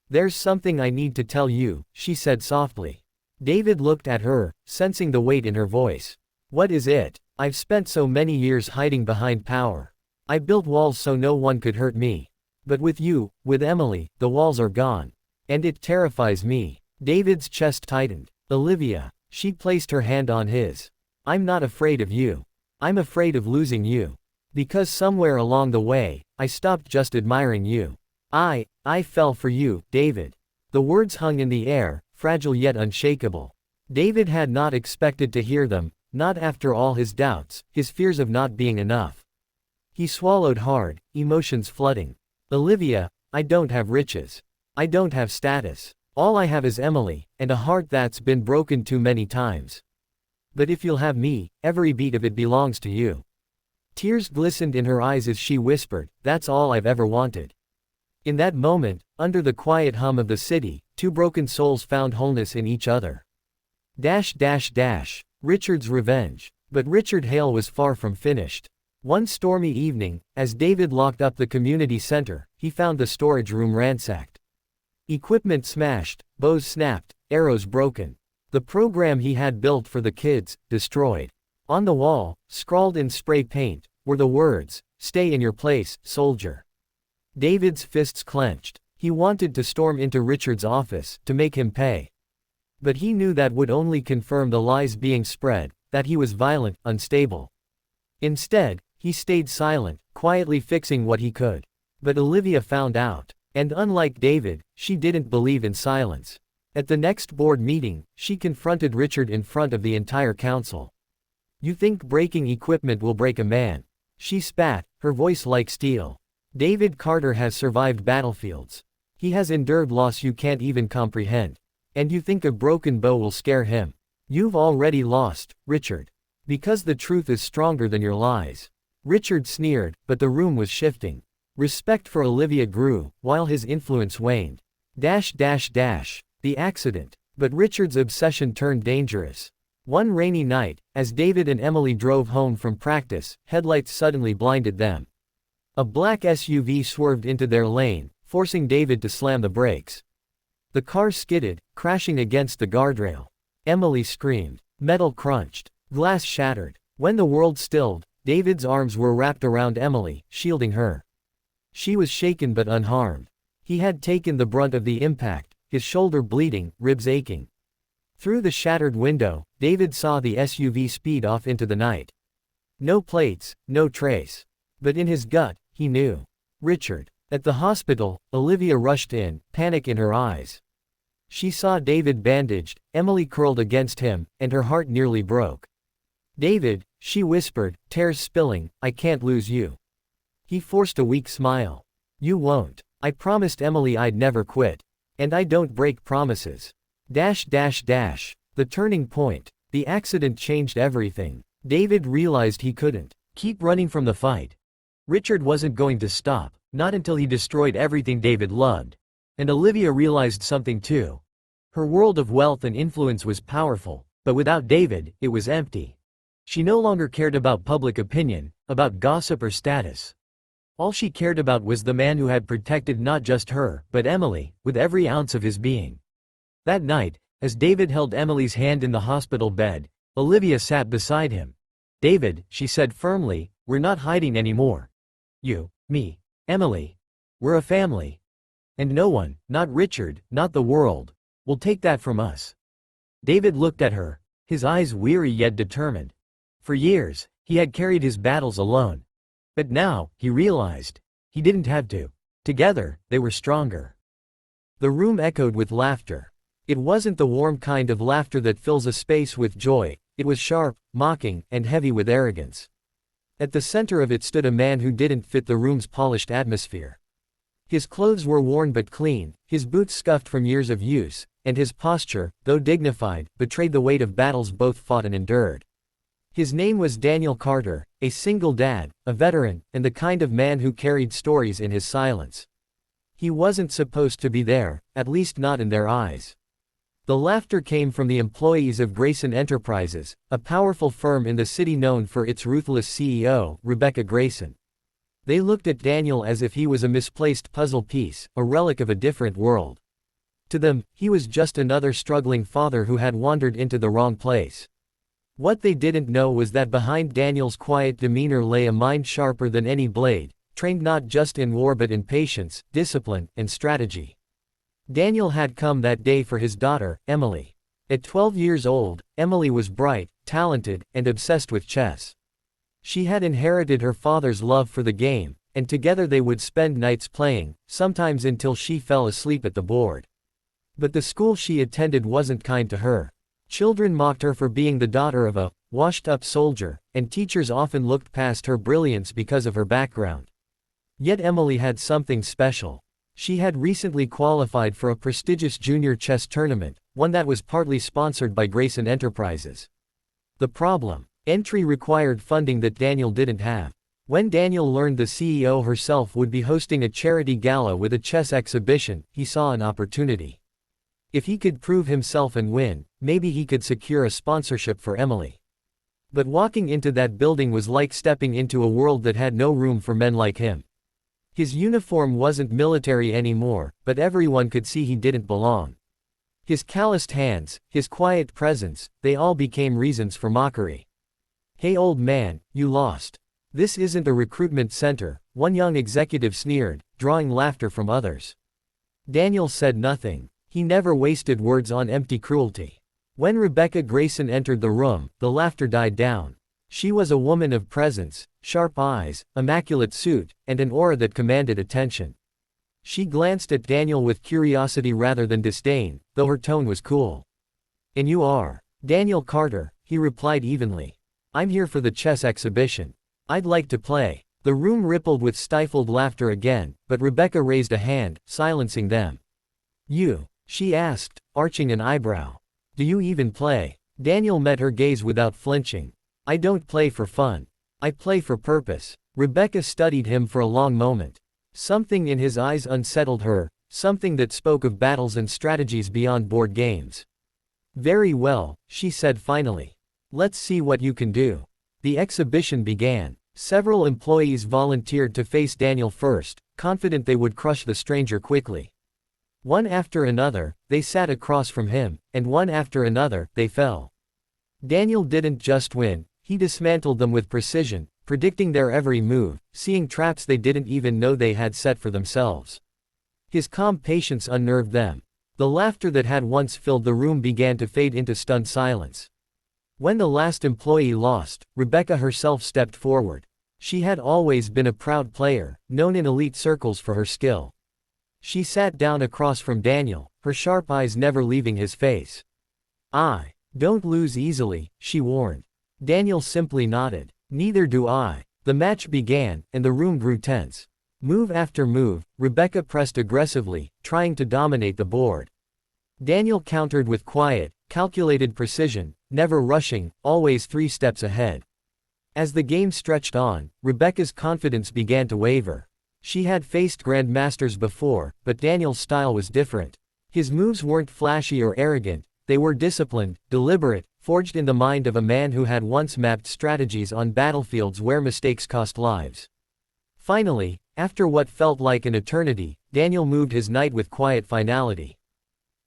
"There's something I need to tell you," she said softly. David looked at her, sensing the weight in her voice. "What is it?" "I've spent so many years hiding behind power. I built walls so no one could hurt me. But with you, with Emily, the walls are gone. And it terrifies me." David's chest tightened. "Olivia." She placed her hand on his. "I'm not afraid of you. I'm afraid of losing you. Because somewhere along the way, I stopped just admiring you. I fell for you, David." The words hung in the air, fragile yet unshakable. David had not expected to hear them, not after all his doubts, his fears of not being enough. He swallowed hard, emotions flooding. "Olivia, I don't have riches. I don't have status. All I have is Emily, and a heart that's been broken too many times. But if you'll have me, every beat of it belongs to you." Tears glistened in her eyes as she whispered, "That's all I've ever wanted." In that moment, under the quiet hum of the city, two broken souls found wholeness in each other. Richard's revenge. But Richard Hale was far from finished. One stormy evening, as David locked up the community center, he found the storage room ransacked. Equipment smashed, bows snapped, arrows broken. The program he had built for the kids, destroyed. On the wall, scrawled in spray paint, were the words, "Stay in your place, soldier." David's fists clenched. He wanted to storm into Richard's office, to make him pay. But he knew that would only confirm the lies being spread, that he was violent, unstable. Instead, he stayed silent, quietly fixing what he could. But Olivia found out. And unlike David, she didn't believe in silence. At the next board meeting, she confronted Richard in front of the entire council. "You think breaking equipment will break a man?" She spat, her voice like steel. "David Carter has survived battlefields. He has endured loss you can't even comprehend. And you think a broken bow will scare him? You've already lost, Richard. Because the truth is stronger than your lies." Richard sneered, but the room was shifting. Respect for Olivia grew, while his influence waned. The accident. But Richard's obsession turned dangerous. One rainy night, as David and Emily drove home from practice, headlights suddenly blinded them. A black SUV swerved into their lane, forcing David to slam the brakes. The car skidded, crashing against the guardrail. Emily screamed. Metal crunched. Glass shattered. When the world stilled, David's arms were wrapped around Emily, shielding her. She was shaken but unharmed. He had taken the brunt of the impact, his shoulder bleeding, ribs aching. Through the shattered window, David saw the SUV speed off into the night. No plates, no trace. But in his gut, he knew. Richard. At the hospital, Olivia rushed in, panic in her eyes. She saw David bandaged, Emily curled against him, and her heart nearly broke. "David," she whispered, tears spilling, "I can't lose you." He forced a weak smile. "You won't. I promised Emily I'd never quit. And I don't break promises." The turning point. The accident changed everything. David realized he couldn't keep running from the fight. Richard wasn't going to stop, not until he destroyed everything David loved. And Olivia realized something too. Her world of wealth and influence was powerful, but without David, it was empty. She no longer cared about public opinion, about gossip or status. All she cared about was the man who had protected not just her, but Emily, with every ounce of his being. That night, as David held Emily's hand in the hospital bed, Olivia sat beside him. "David," she said firmly, "we're not hiding anymore. You, me, Emily. We're a family. And no one, not Richard, not the world, will take that from us." David looked at her, his eyes weary yet determined. For years, he had carried his battles alone. But now, he realized, he didn't have to. Together, they were stronger. The room echoed with laughter. It wasn't the warm kind of laughter that fills a space with joy, it was sharp, mocking, and heavy with arrogance. At the center of it stood a man who didn't fit the room's polished atmosphere. His clothes were worn but clean, his boots scuffed from years of use, and his posture, though dignified, betrayed the weight of battles both fought and endured. His name was Daniel Carter, a single dad, a veteran, and the kind of man who carried stories in his silence. He wasn't supposed to be there, at least not in their eyes. The laughter came from the employees of Greyson Enterprises, a powerful firm in the city known for its ruthless CEO, Rebecca Greyson. They looked at Daniel as if he was a misplaced puzzle piece, a relic of a different world. To them, he was just another struggling father who had wandered into the wrong place. What they didn't know was that behind Daniel's quiet demeanor lay a mind sharper than any blade, trained not just in war but in patience, discipline, and strategy. Daniel had come that day for his daughter, Emily. At 12 years old, Emily was bright, talented, and obsessed with chess. She had inherited her father's love for the game, and together they would spend nights playing, sometimes until she fell asleep at the board. But the school she attended wasn't kind to her. Children mocked her for being the daughter of a washed-up soldier, and teachers often looked past her brilliance because of her background. Yet Emily had something special. She had recently qualified for a prestigious junior chess tournament, one that was partly sponsored by Greyson Enterprises. The problem: entry required funding that Daniel didn't have. When Daniel learned the CEO herself would be hosting a charity gala with a chess exhibition, he saw an opportunity. If he could prove himself and win, maybe he could secure a sponsorship for Emily. But walking into that building was like stepping into a world that had no room for men like him. His uniform wasn't military anymore, but everyone could see he didn't belong. His calloused hands, his quiet presence, they all became reasons for mockery. "Hey old man, you lost. This isn't a recruitment center," one young executive sneered, drawing laughter from others. Daniel said nothing. He never wasted words on empty cruelty. When Rebecca Greyson entered the room, the laughter died down. She was a woman of presence, sharp eyes, immaculate suit, and an aura that commanded attention. She glanced at Daniel with curiosity rather than disdain, though her tone was cool. "And you are?" "Daniel Carter," he replied evenly. "I'm here for the chess exhibition. I'd like to play." The room rippled with stifled laughter again, but Rebecca raised a hand, silencing them. "You?" she asked, arching an eyebrow. "Do you even play?" Daniel met her gaze without flinching. "I don't play for fun. I play for purpose." Rebecca studied him for a long moment. Something in his eyes unsettled her, something that spoke of battles and strategies beyond board games. "Very well," she said finally. "Let's see what you can do." The exhibition began. Several employees volunteered to face Daniel first, confident they would crush the stranger quickly. One after another, they sat across from him, and one after another, they fell. Daniel didn't just win, he dismantled them with precision, predicting their every move, seeing traps they didn't even know they had set for themselves. His calm patience unnerved them. The laughter that had once filled the room began to fade into stunned silence. When the last employee lost, Rebecca herself stepped forward. She had always been a proud player, known in elite circles for her skill. She sat down across from Daniel, her sharp eyes never leaving his face. "Don't lose easily," she warned. Daniel simply nodded. "Neither do I." The match began, and the room grew tense. Move after move, Rebecca pressed aggressively, trying to dominate the board. Daniel countered with quiet, calculated precision, never rushing, always 3 steps ahead. As the game stretched on, Rebecca's confidence began to waver. She had faced grandmasters before, but Daniel's style was different. His moves weren't flashy or arrogant, they were disciplined, deliberate, forged in the mind of a man who had once mapped strategies on battlefields where mistakes cost lives. Finally, after what felt like an eternity, Daniel moved his knight with quiet finality.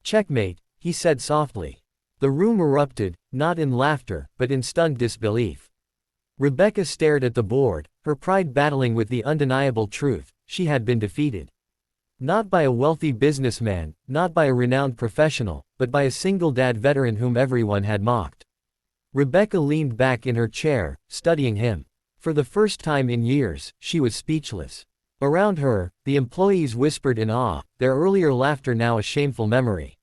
"Checkmate," he said softly. The room erupted, not in laughter, but in stunned disbelief. Rebecca stared at the board, her pride battling with the undeniable truth: she had been defeated. Not by a wealthy businessman, not by a renowned professional, but by a single-dad veteran whom everyone had mocked. Rebecca leaned back in her chair, studying him. For the first time in years, she was speechless. Around her, the employees whispered in awe, their earlier laughter now a shameful memory.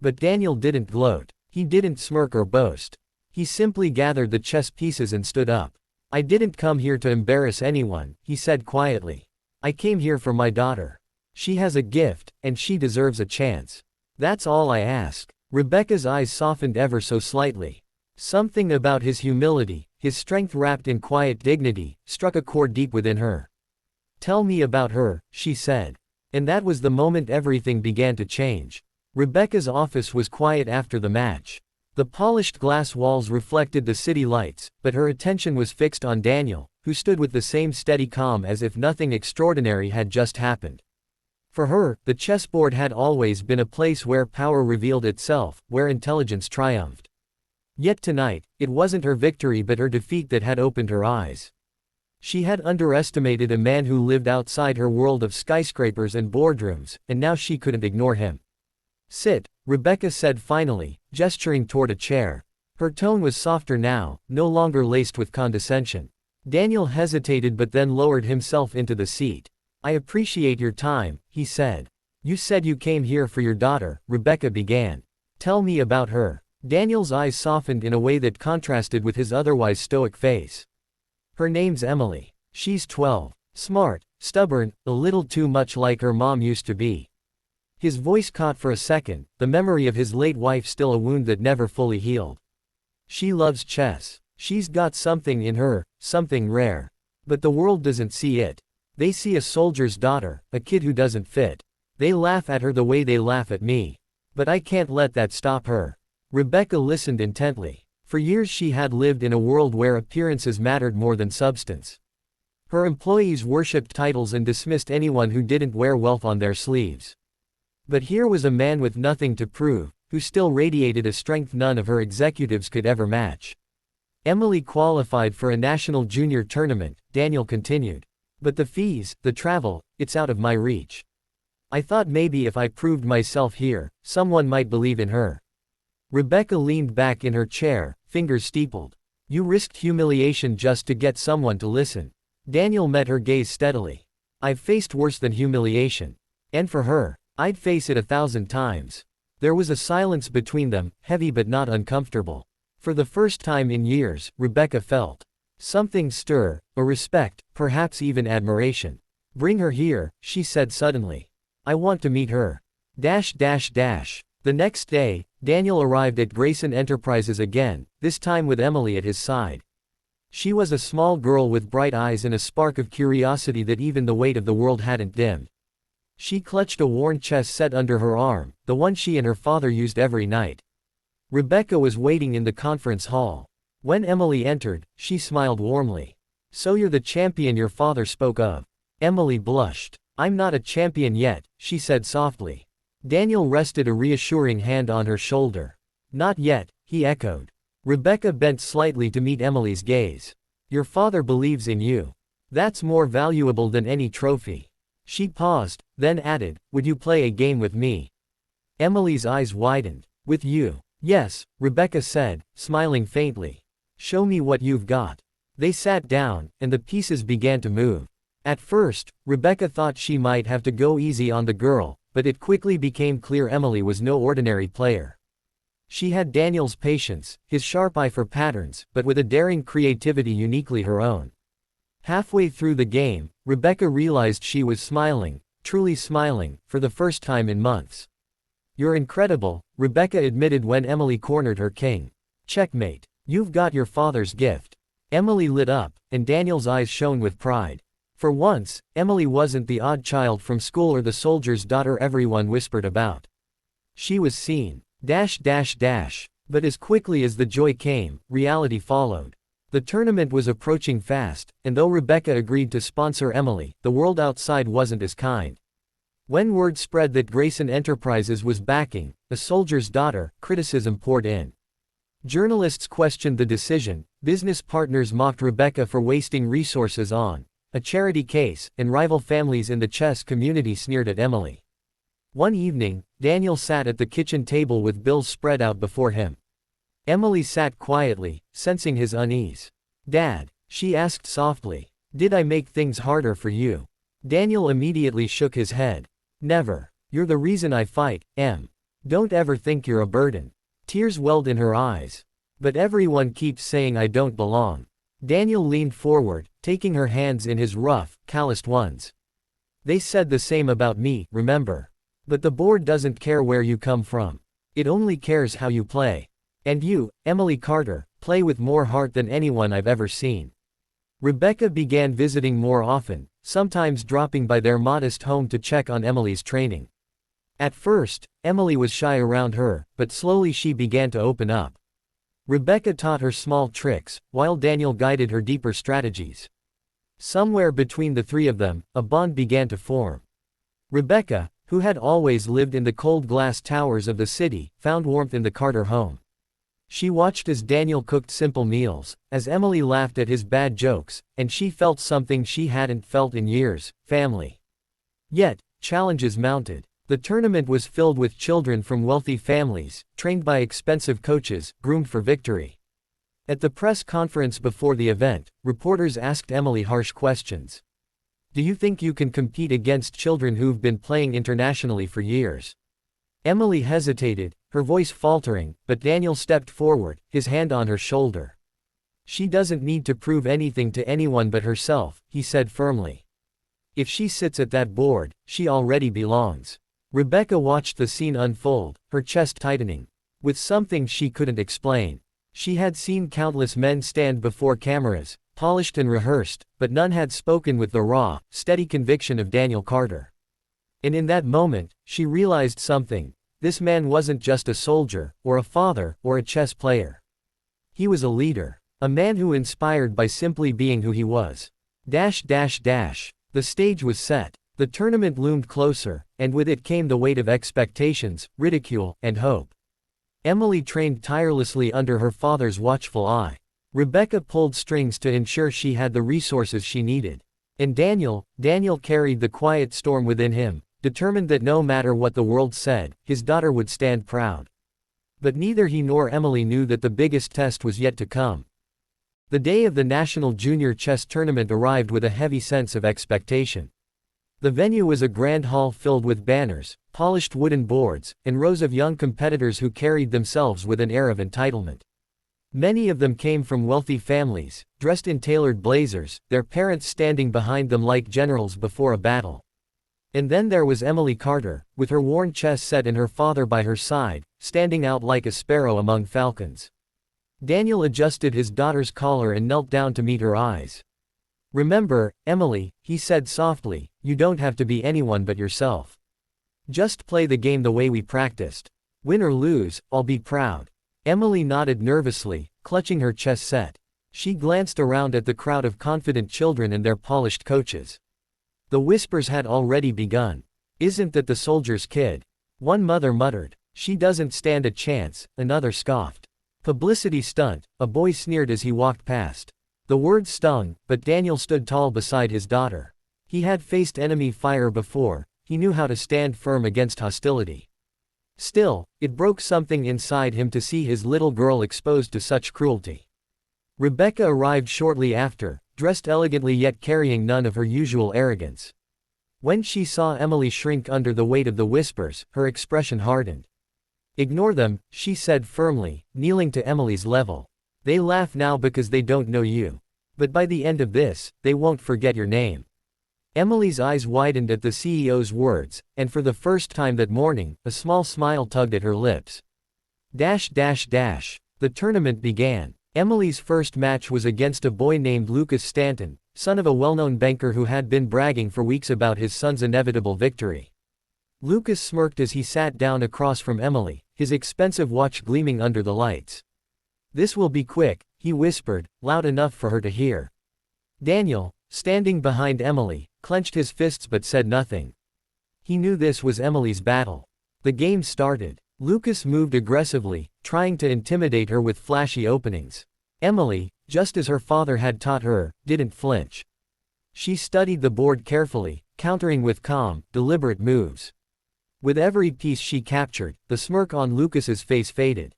But Daniel didn't gloat. He didn't smirk or boast. He simply gathered the chess pieces and stood up. "I didn't come here to embarrass anyone," he said quietly. "I came here for my daughter. She has a gift, and she deserves a chance. That's all I ask." Rebecca's eyes softened ever so slightly. Something about his humility, his strength wrapped in quiet dignity, struck a chord deep within her. "Tell me about her," she said. And that was the moment everything began to change. Rebecca's office was quiet after the match. The polished glass walls reflected the city lights, but her attention was fixed on Daniel, who stood with the same steady calm as if nothing extraordinary had just happened. For her, the chessboard had always been a place where power revealed itself, where intelligence triumphed. Yet tonight, it wasn't her victory but her defeat that had opened her eyes. She had underestimated a man who lived outside her world of skyscrapers and boardrooms, and now she couldn't ignore him. "Sit," Rebecca said finally, gesturing toward a chair. Her tone was softer now, no longer laced with condescension. Daniel hesitated but then lowered himself into the seat. "I appreciate your time," he said. "You said you came here for your daughter," Rebecca began. "Tell me about her." Daniel's eyes softened in a way that contrasted with his otherwise stoic face. "Her name's Emily. She's 12. Smart, stubborn, a little too much like her mom used to be." His voice caught for a second, the memory of his late wife still a wound that never fully healed. "She loves chess. She's got something in her, something rare. But the world doesn't see it. They see a soldier's daughter, a kid who doesn't fit. They laugh at her the way they laugh at me. But I can't let that stop her." Rebecca listened intently. For years she had lived in a world where appearances mattered more than substance. Her employees worshipped titles and dismissed anyone who didn't wear wealth on their sleeves. But here was a man with nothing to prove, who still radiated a strength none of her executives could ever match. Emily qualified for a national junior tournament, Daniel continued. But the fees, the travel, it's out of my reach. I thought maybe if I proved myself here, someone might believe in her. Rebecca leaned back in her chair, fingers steepled. You risked humiliation just to get someone to listen. Daniel met her gaze steadily. I've faced worse than humiliation. And for her, I'd face it 1,000 times. There was a silence between them, heavy but not uncomfortable. For the first time in years, Rebecca felt something stir, a respect, perhaps even admiration. Bring her here, she said suddenly. I want to meet her. The next day, Daniel arrived at Greyson Enterprises again, this time with Emily at his side. She was a small girl with bright eyes and a spark of curiosity that even the weight of the world hadn't dimmed. She clutched a worn chess set under her arm, the one she and her father used every night. Rebecca was waiting in the conference hall. When Emily entered, she smiled warmly. So you're the champion your father spoke of. Emily blushed. I'm not a champion yet, she said softly. Daniel rested a reassuring hand on her shoulder. Not yet, he echoed. Rebecca bent slightly to meet Emily's gaze. Your father believes in you. That's more valuable than any trophy. She paused, then added, would you play a game with me? Emily's eyes widened. With you? Yes, Rebecca said, smiling faintly. Show me what you've got. They sat down, and the pieces began to move. At first, Rebecca thought she might have to go easy on the girl, but it quickly became clear Emily was no ordinary player. She had Daniel's patience, his sharp eye for patterns, but with a daring creativity uniquely her own. Halfway through the game, Rebecca realized she was smiling, truly smiling, for the first time in months. You're incredible, Rebecca admitted when Emily cornered her king. Checkmate. You've got your father's gift. Emily lit up, and Daniel's eyes shone with pride. For once, Emily wasn't the odd child from school or the soldier's daughter everyone whispered about. She was seen. But as quickly as the joy came, reality followed. The tournament was approaching fast, and though Rebecca agreed to sponsor Emily, the world outside wasn't as kind. When word spread that Greyson Enterprises was backing a soldier's daughter, criticism poured in. Journalists questioned the decision, business partners mocked Rebecca for wasting resources on a charity case, and rival families in the chess community sneered at Emily. One evening, Daniel sat at the kitchen table with bills spread out before him. Emily sat quietly, sensing his unease. Dad, she asked softly, did I make things harder for you? Daniel immediately shook his head. Never. You're the reason I fight, Em. Don't ever think you're a burden. Tears welled in her eyes. But everyone keeps saying I don't belong. Daniel leaned forward, taking her hands in his rough, calloused ones. They said the same about me, remember? But the board doesn't care where you come from. It only cares how you play. And you, Emily Carter, play with more heart than anyone I've ever seen. Rebecca began visiting more often, sometimes dropping by their modest home to check on Emily's training. At first, Emily was shy around her, but slowly she began to open up. Rebecca taught her small tricks, while Daniel guided her deeper strategies. Somewhere between the three of them, a bond began to form. Rebecca, who had always lived in the cold glass towers of the city, found warmth in the Carter home. She watched as Daniel cooked simple meals, as Emily laughed at his bad jokes, and she felt something she hadn't felt in years, family. Yet, challenges mounted. The tournament was filled with children from wealthy families, trained by expensive coaches, groomed for victory. At the press conference before the event, reporters asked Emily harsh questions. Do you think you can compete against children who've been playing internationally for years? Emily hesitated, her voice faltering, but Daniel stepped forward, his hand on her shoulder. She doesn't need to prove anything to anyone but herself, he said firmly. If she sits at that board, she already belongs. Rebecca watched the scene unfold, her chest tightening. With something she couldn't explain. She had seen countless men stand before cameras, polished and rehearsed, but none had spoken with the raw, steady conviction of Daniel Carter. And in that moment, she realized something. This man wasn't just a soldier, or a father, or a chess player. He was a leader. A man who inspired by simply being who he was. The stage was set. The tournament loomed closer, and with it came the weight of expectations, ridicule, and hope. Emily trained tirelessly under her father's watchful eye. Rebecca pulled strings to ensure she had the resources she needed. And Daniel carried the quiet storm within him, determined that no matter what the world said, his daughter would stand proud. But neither he nor Emily knew that the biggest test was yet to come. The day of the National Junior Chess Tournament arrived with a heavy sense of expectation. The venue was a grand hall filled with banners, polished wooden boards, and rows of young competitors who carried themselves with an air of entitlement. Many of them came from wealthy families, dressed in tailored blazers, their parents standing behind them like generals before a battle. And then there was Emily Carter, with her worn chess set and her father by her side, standing out like a sparrow among falcons. Daniel adjusted his daughter's collar and knelt down to meet her eyes. "Remember, Emily," he said softly, "you don't have to be anyone but yourself. Just play the game the way we practiced. Win or lose, I'll be proud." Emily nodded nervously, clutching her chess set. She glanced around at the crowd of confident children and their polished coaches. The whispers had already begun. "Isn't that the soldier's kid?" One mother muttered. "She doesn't stand a chance," another scoffed. "Publicity stunt," a boy sneered as he walked past. The words stung, but Daniel stood tall beside his daughter. He had faced enemy fire before, he knew how to stand firm against hostility. Still, it broke something inside him to see his little girl exposed to such cruelty. Rebecca arrived shortly after, dressed elegantly yet carrying none of her usual arrogance. When she saw Emily shrink under the weight of the whispers, her expression hardened. "Ignore them," she said firmly, kneeling to Emily's level. "They laugh now because they don't know you. But by the end of this, they won't forget your name." Emily's eyes widened at the CEO's words, and for the first time that morning, a small smile tugged at her lips. The tournament began. Emily's first match was against a boy named Lucas Stanton, son of a well-known banker who had been bragging for weeks about his son's inevitable victory. Lucas smirked as he sat down across from Emily, his expensive watch gleaming under the lights. "This will be quick," he whispered, loud enough for her to hear. Daniel, standing behind Emily, clenched his fists but said nothing. He knew this was Emily's battle. The game started. Lucas moved aggressively, trying to intimidate her with flashy openings. Emily, just as her father had taught her, didn't flinch. She studied the board carefully, countering with calm, deliberate moves. With every piece she captured, the smirk on Lucas's face faded.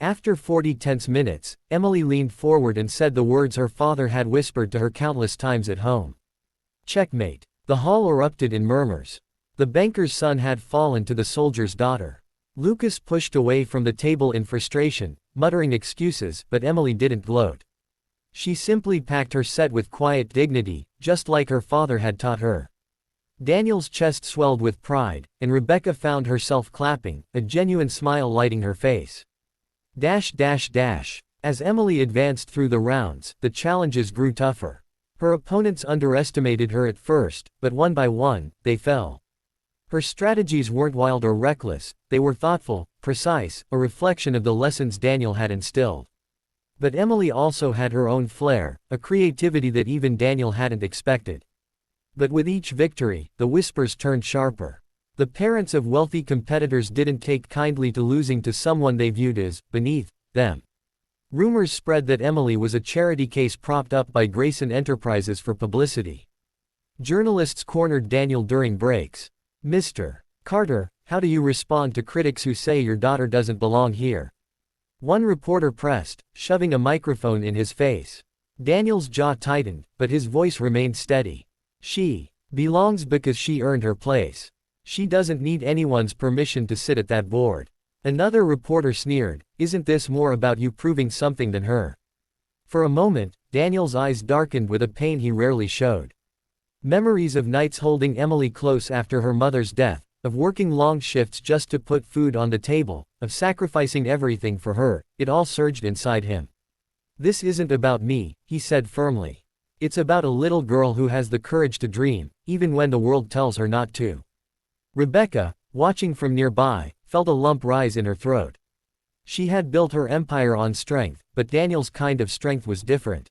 After 40 tense minutes, Emily leaned forward and said the words her father had whispered to her countless times at home. "Checkmate." The hall erupted in murmurs. The banker's son had fallen to the soldier's daughter. Lucas pushed away from the table in frustration, muttering excuses, but Emily didn't gloat. She simply packed her set with quiet dignity, just like her father had taught her. Daniel's chest swelled with pride, and Rebecca found herself clapping, a genuine smile lighting her face. As Emily advanced through the rounds, the challenges grew tougher. Her opponents underestimated her at first, but one by one, they fell. Her strategies weren't wild or reckless, they were thoughtful, precise, a reflection of the lessons Daniel had instilled. But Emily also had her own flair, a creativity that even Daniel hadn't expected. But with each victory, the whispers turned sharper. The parents of wealthy competitors didn't take kindly to losing to someone they viewed as beneath them. Rumors spread that Emily was a charity case propped up by Greyson Enterprises for publicity. Journalists cornered Daniel during breaks. "Mr. Carter, how do you respond to critics who say your daughter doesn't belong here?" One reporter pressed, shoving a microphone in his face. Daniel's jaw tightened, but his voice remained steady. "She belongs because she earned her place. She doesn't need anyone's permission to sit at that board." Another reporter sneered, "Isn't this more about you proving something than her?" For a moment, Daniel's eyes darkened with a pain he rarely showed. Memories of nights holding Emily close after her mother's death, of working long shifts just to put food on the table, of sacrificing everything for her, it all surged inside him. "This isn't about me," he said firmly. "It's about a little girl who has the courage to dream, even when the world tells her not to." Rebecca, watching from nearby, felt a lump rise in her throat. She had built her empire on strength, but Daniel's kind of strength was different.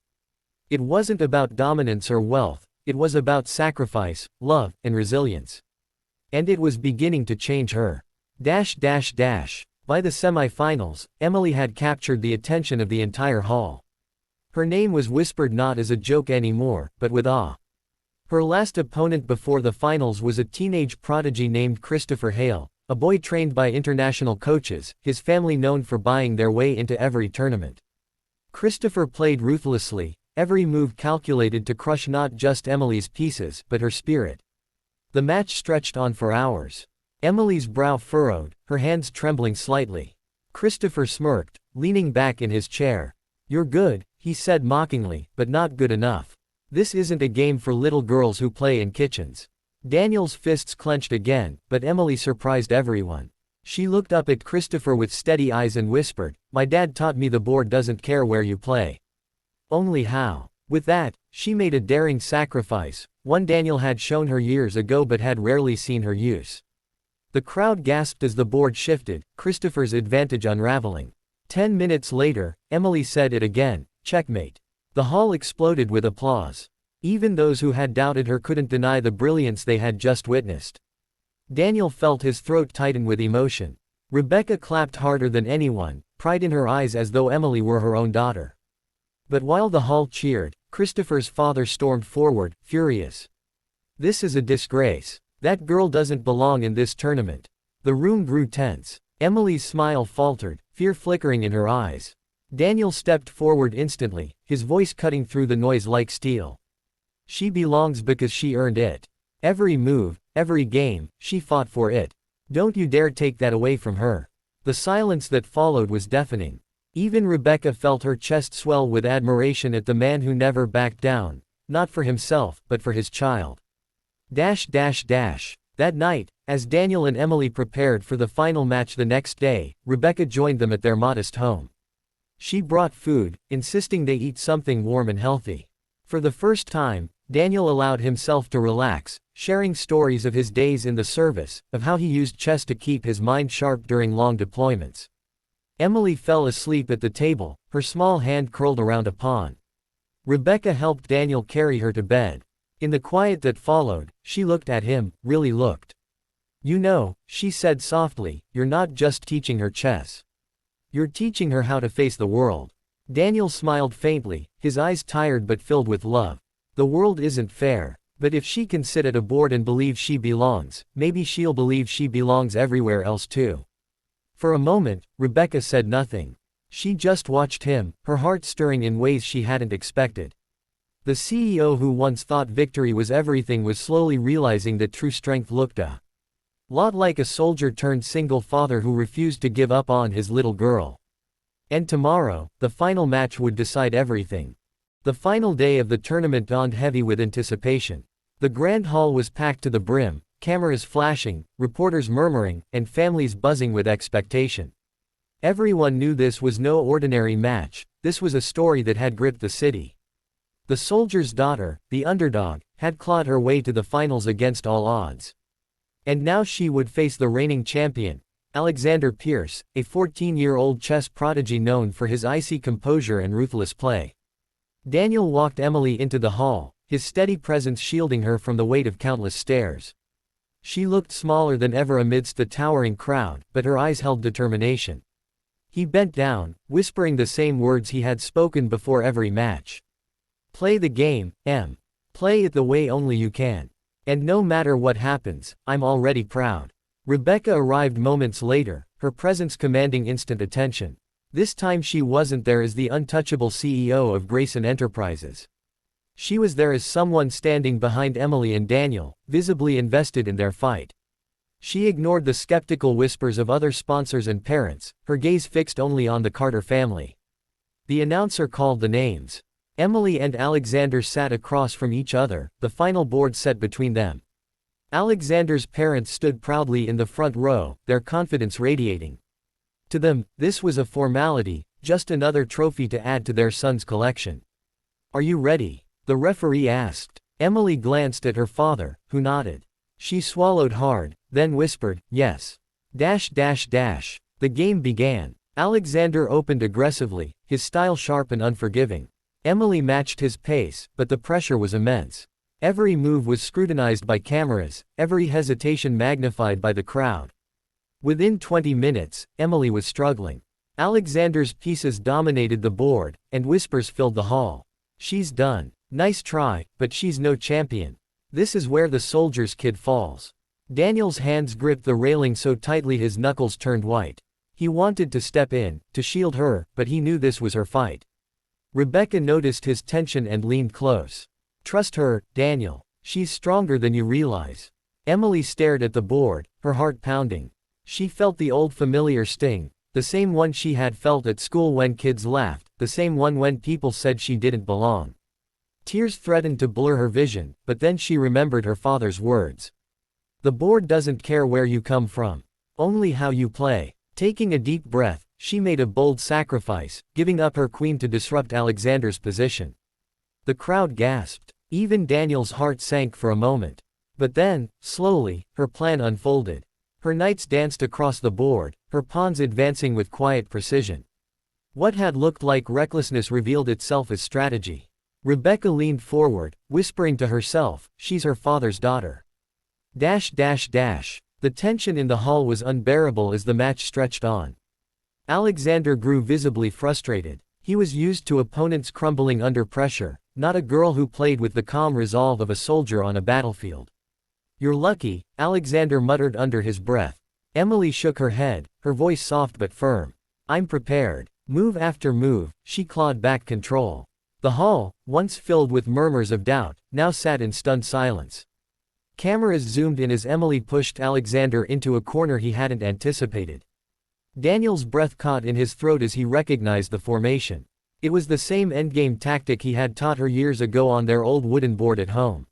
It wasn't about dominance or wealth, it was about sacrifice, love, and resilience. And it was beginning to change her. By the semi-finals, Emily had captured the attention of the entire hall. Her name was whispered not as a joke anymore, but with awe. Her last opponent before the finals was a teenage prodigy named Christopher Hale, a boy trained by international coaches, his family known for buying their way into every tournament. Christopher played ruthlessly, every move calculated to crush not just Emily's pieces but her spirit. The match stretched on for hours. Emily's brow furrowed, her hands trembling slightly. Christopher smirked, leaning back in his chair. "You're good," he said mockingly, "but not good enough. This isn't a game for little girls who play in kitchens." Daniel's fists clenched again, but Emily surprised everyone. She looked up at Christopher with steady eyes and whispered, "My dad taught me the board doesn't care where you play. Only how." With that, she made a daring sacrifice, one Daniel had shown her years ago but had rarely seen her use. The crowd gasped as the board shifted, Christopher's advantage unraveling. 10 minutes later, Emily said it again, "Checkmate." The hall exploded with applause. Even those who had doubted her couldn't deny the brilliance they had just witnessed. Daniel felt his throat tighten with emotion. Rebecca clapped harder than anyone, pride in her eyes as though Emily were her own daughter. But while the hall cheered, Christopher's father stormed forward, furious. "This is a disgrace. That girl doesn't belong in this tournament." The room grew tense. Emily's smile faltered, fear flickering in her eyes. Daniel stepped forward instantly, his voice cutting through the noise like steel. "She belongs because she earned it. Every move, every game, she fought for it. Don't you dare take that away from her." The silence that followed was deafening. Even Rebecca felt her chest swell with admiration at the man who never backed down, not for himself, but for his child. That night, as Daniel and Emily prepared for the final match the next day, Rebecca joined them at their modest home. She brought food, insisting they eat something warm and healthy. For the first time, Daniel allowed himself to relax, sharing stories of his days in the service, of how he used chess to keep his mind sharp during long deployments. Emily fell asleep at the table, her small hand curled around a pawn. Rebecca helped Daniel carry her to bed. In the quiet that followed, she looked at him, really looked. "You know," she said softly, "you're not just teaching her chess. You're teaching her how to face the world." Daniel smiled faintly, his eyes tired but filled with love. "The world isn't fair, but if she can sit at a board and believe she belongs, maybe she'll believe she belongs everywhere else too." For a moment, Rebecca said nothing. She just watched him, her heart stirring in ways she hadn't expected. The CEO who once thought victory was everything was slowly realizing that true strength looked a lot like a soldier turned single father who refused to give up on his little girl. And tomorrow, the final match would decide everything. The final day of the tournament dawned heavy with anticipation. The grand hall was packed to the brim, cameras flashing, reporters murmuring, and families buzzing with expectation. Everyone knew this was no ordinary match, this was a story that had gripped the city. The soldier's daughter, the underdog, had clawed her way to the finals against all odds. And now she would face the reigning champion, Alexander Pierce, a 14-year-old chess prodigy known for his icy composure and ruthless play. Daniel walked Emily into the hall, his steady presence shielding her from the weight of countless stares. She looked smaller than ever amidst the towering crowd, but her eyes held determination. He bent down, whispering the same words he had spoken before every match. "Play the game, Em. Play it the way only you can. And no matter what happens, I'm already proud." Rebecca arrived moments later, her presence commanding instant attention. This time she wasn't there as the untouchable CEO of Greyson Enterprises. She was there as someone standing behind Emily and Daniel, visibly invested in their fight. She ignored the skeptical whispers of other sponsors and parents, her gaze fixed only on the Carter family. The announcer called the names. Emily and Alexander sat across from each other, the final board set between them. Alexander's parents stood proudly in the front row, their confidence radiating. To them, this was a formality, just another trophy to add to their son's collection. "Are you ready?" the referee asked. Emily glanced at her father, who nodded. She swallowed hard, then whispered, "Yes." The game began. Alexander opened aggressively, his style sharp and unforgiving. Emily matched his pace, but the pressure was immense. Every move was scrutinized by cameras, every hesitation magnified by the crowd. Within 20 minutes, Emily was struggling. Alexander's pieces dominated the board, and whispers filled the hall. "She's done. Nice try, but she's no champion. This is where the soldier's kid falls." Daniel's hands gripped the railing so tightly his knuckles turned white. He wanted to step in, to shield her, but he knew this was her fight. Rebecca noticed his tension and leaned close. "Trust her, Daniel. She's stronger than you realize." Emily stared at the board, her heart pounding. She felt the old familiar sting, the same one she had felt at school when kids laughed, the same one when people said she didn't belong. Tears threatened to blur her vision, but then she remembered her father's words. "The board doesn't care where you come from. Only how you play." Taking a deep breath, she made a bold sacrifice, giving up her queen to disrupt Alexander's position. The crowd gasped. Even Daniel's heart sank for a moment. But then, slowly, her plan unfolded. Her knights danced across the board, her pawns advancing with quiet precision. What had looked like recklessness revealed itself as strategy. Rebecca leaned forward, whispering to herself, "She's her father's daughter." The tension in the hall was unbearable as the match stretched on. Alexander grew visibly frustrated. He was used to opponents crumbling under pressure, not a girl who played with the calm resolve of a soldier on a battlefield. "You're lucky," Alexander muttered under his breath. Emily shook her head, her voice soft but firm. "I'm prepared." Move after move, she clawed back control. The hall, once filled with murmurs of doubt, now sat in stunned silence. Cameras zoomed in as Emily pushed Alexander into a corner he hadn't anticipated. Daniel's breath caught in his throat as he recognized the formation. It was the same endgame tactic he had taught her years ago on their old wooden board at home.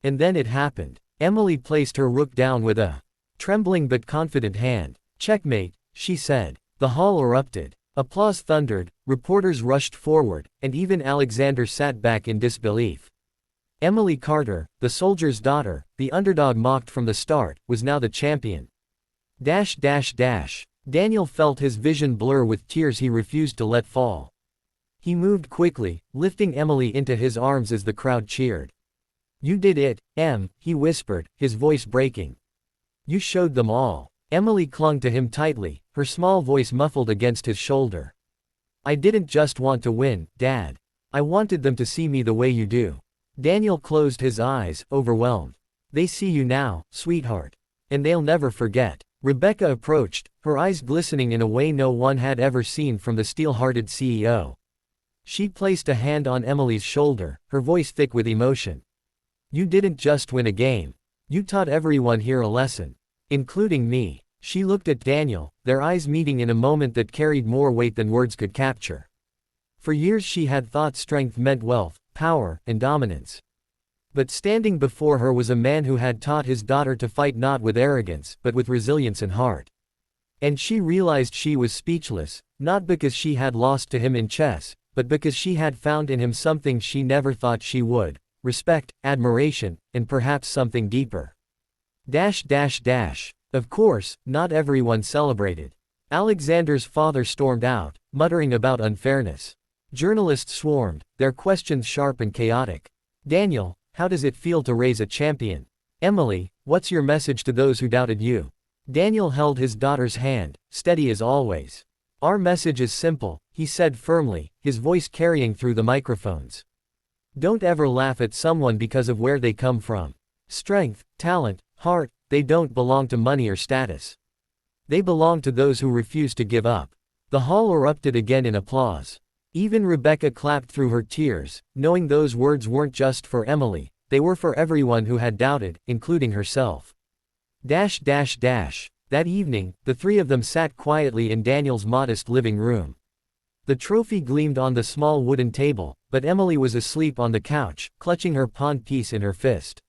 And then it happened. Emily placed her rook down with a trembling but confident hand. "Checkmate," she said. The hall erupted. Applause thundered, reporters rushed forward, and even Alexander sat back in disbelief. Emily Carter, the soldier's daughter, the underdog mocked from the start, was now the champion. Daniel felt his vision blur with tears he refused to let fall. He moved quickly, lifting Emily into his arms as the crowd cheered. "You did it, Em," he whispered, his voice breaking. "You showed them all." Emily clung to him tightly, her small voice muffled against his shoulder. "I didn't just want to win, Dad. I wanted them to see me the way you do." Daniel closed his eyes, overwhelmed. "They see you now, sweetheart. And they'll never forget." Rebecca approached, her eyes glistening in a way no one had ever seen from the steel-hearted CEO. She placed a hand on Emily's shoulder, her voice thick with emotion. "You didn't just win a game. You taught everyone here a lesson. Including me." She looked at Daniel, their eyes meeting in a moment that carried more weight than words could capture. For years she had thought strength meant wealth, power, and dominance. But standing before her was a man who had taught his daughter to fight not with arrogance, but with resilience and heart. And she realized she was speechless, not because she had lost to him in chess, but because she had found in him something she never thought she would: respect, admiration, and perhaps something deeper. Of course, not everyone celebrated. Alexander's father stormed out, muttering about unfairness. Journalists swarmed, their questions sharp and chaotic. "Daniel, how does it feel to raise a champion? Emily, what's your message to those who doubted you?" Daniel held his daughter's hand, steady as always. "Our message is simple," he said firmly, his voice carrying through the microphones. "Don't ever laugh at someone because of where they come from. Strength, talent, heart, they don't belong to money or status. They belong to those who refuse to give up." The hall erupted again in applause. Even Rebecca clapped through her tears, knowing those words weren't just for Emily, they were for everyone who had doubted, including herself. That evening, the three of them sat quietly in Daniel's modest living room. The trophy gleamed on the small wooden table, but Emily was asleep on the couch, clutching her pawn piece in her fist.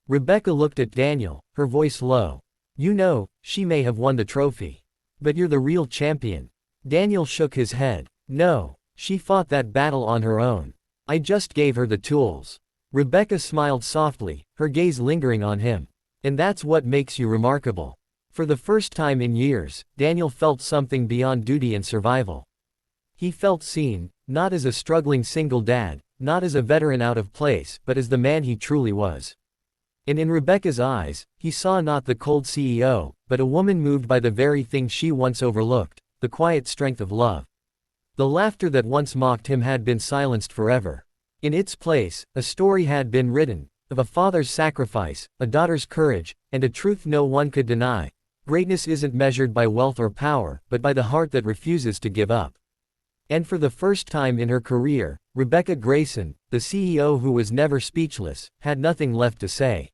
Rebecca looked at Daniel, her voice low. "You know, she may have won the trophy. But you're the real champion." Daniel shook his head. "No. She fought that battle on her own. I just gave her the tools." Rebecca smiled softly, her gaze lingering on him. "And that's what makes you remarkable. For the first time in years, Daniel felt something beyond duty and survival. He felt seen, not as a struggling single dad, not as a veteran out of place, but as the man he truly was. And in Rebecca's eyes, he saw not the cold CEO, but a woman moved by the very thing she once overlooked, the quiet strength of love. The laughter that once mocked him had been silenced forever. In its place, a story had been written, of a father's sacrifice, a daughter's courage, and a truth no one could deny. Greatness isn't measured by wealth or power, but by the heart that refuses to give up. And for the first time in her career, Rebecca Greyson, the CEO who was never speechless, had nothing left to say.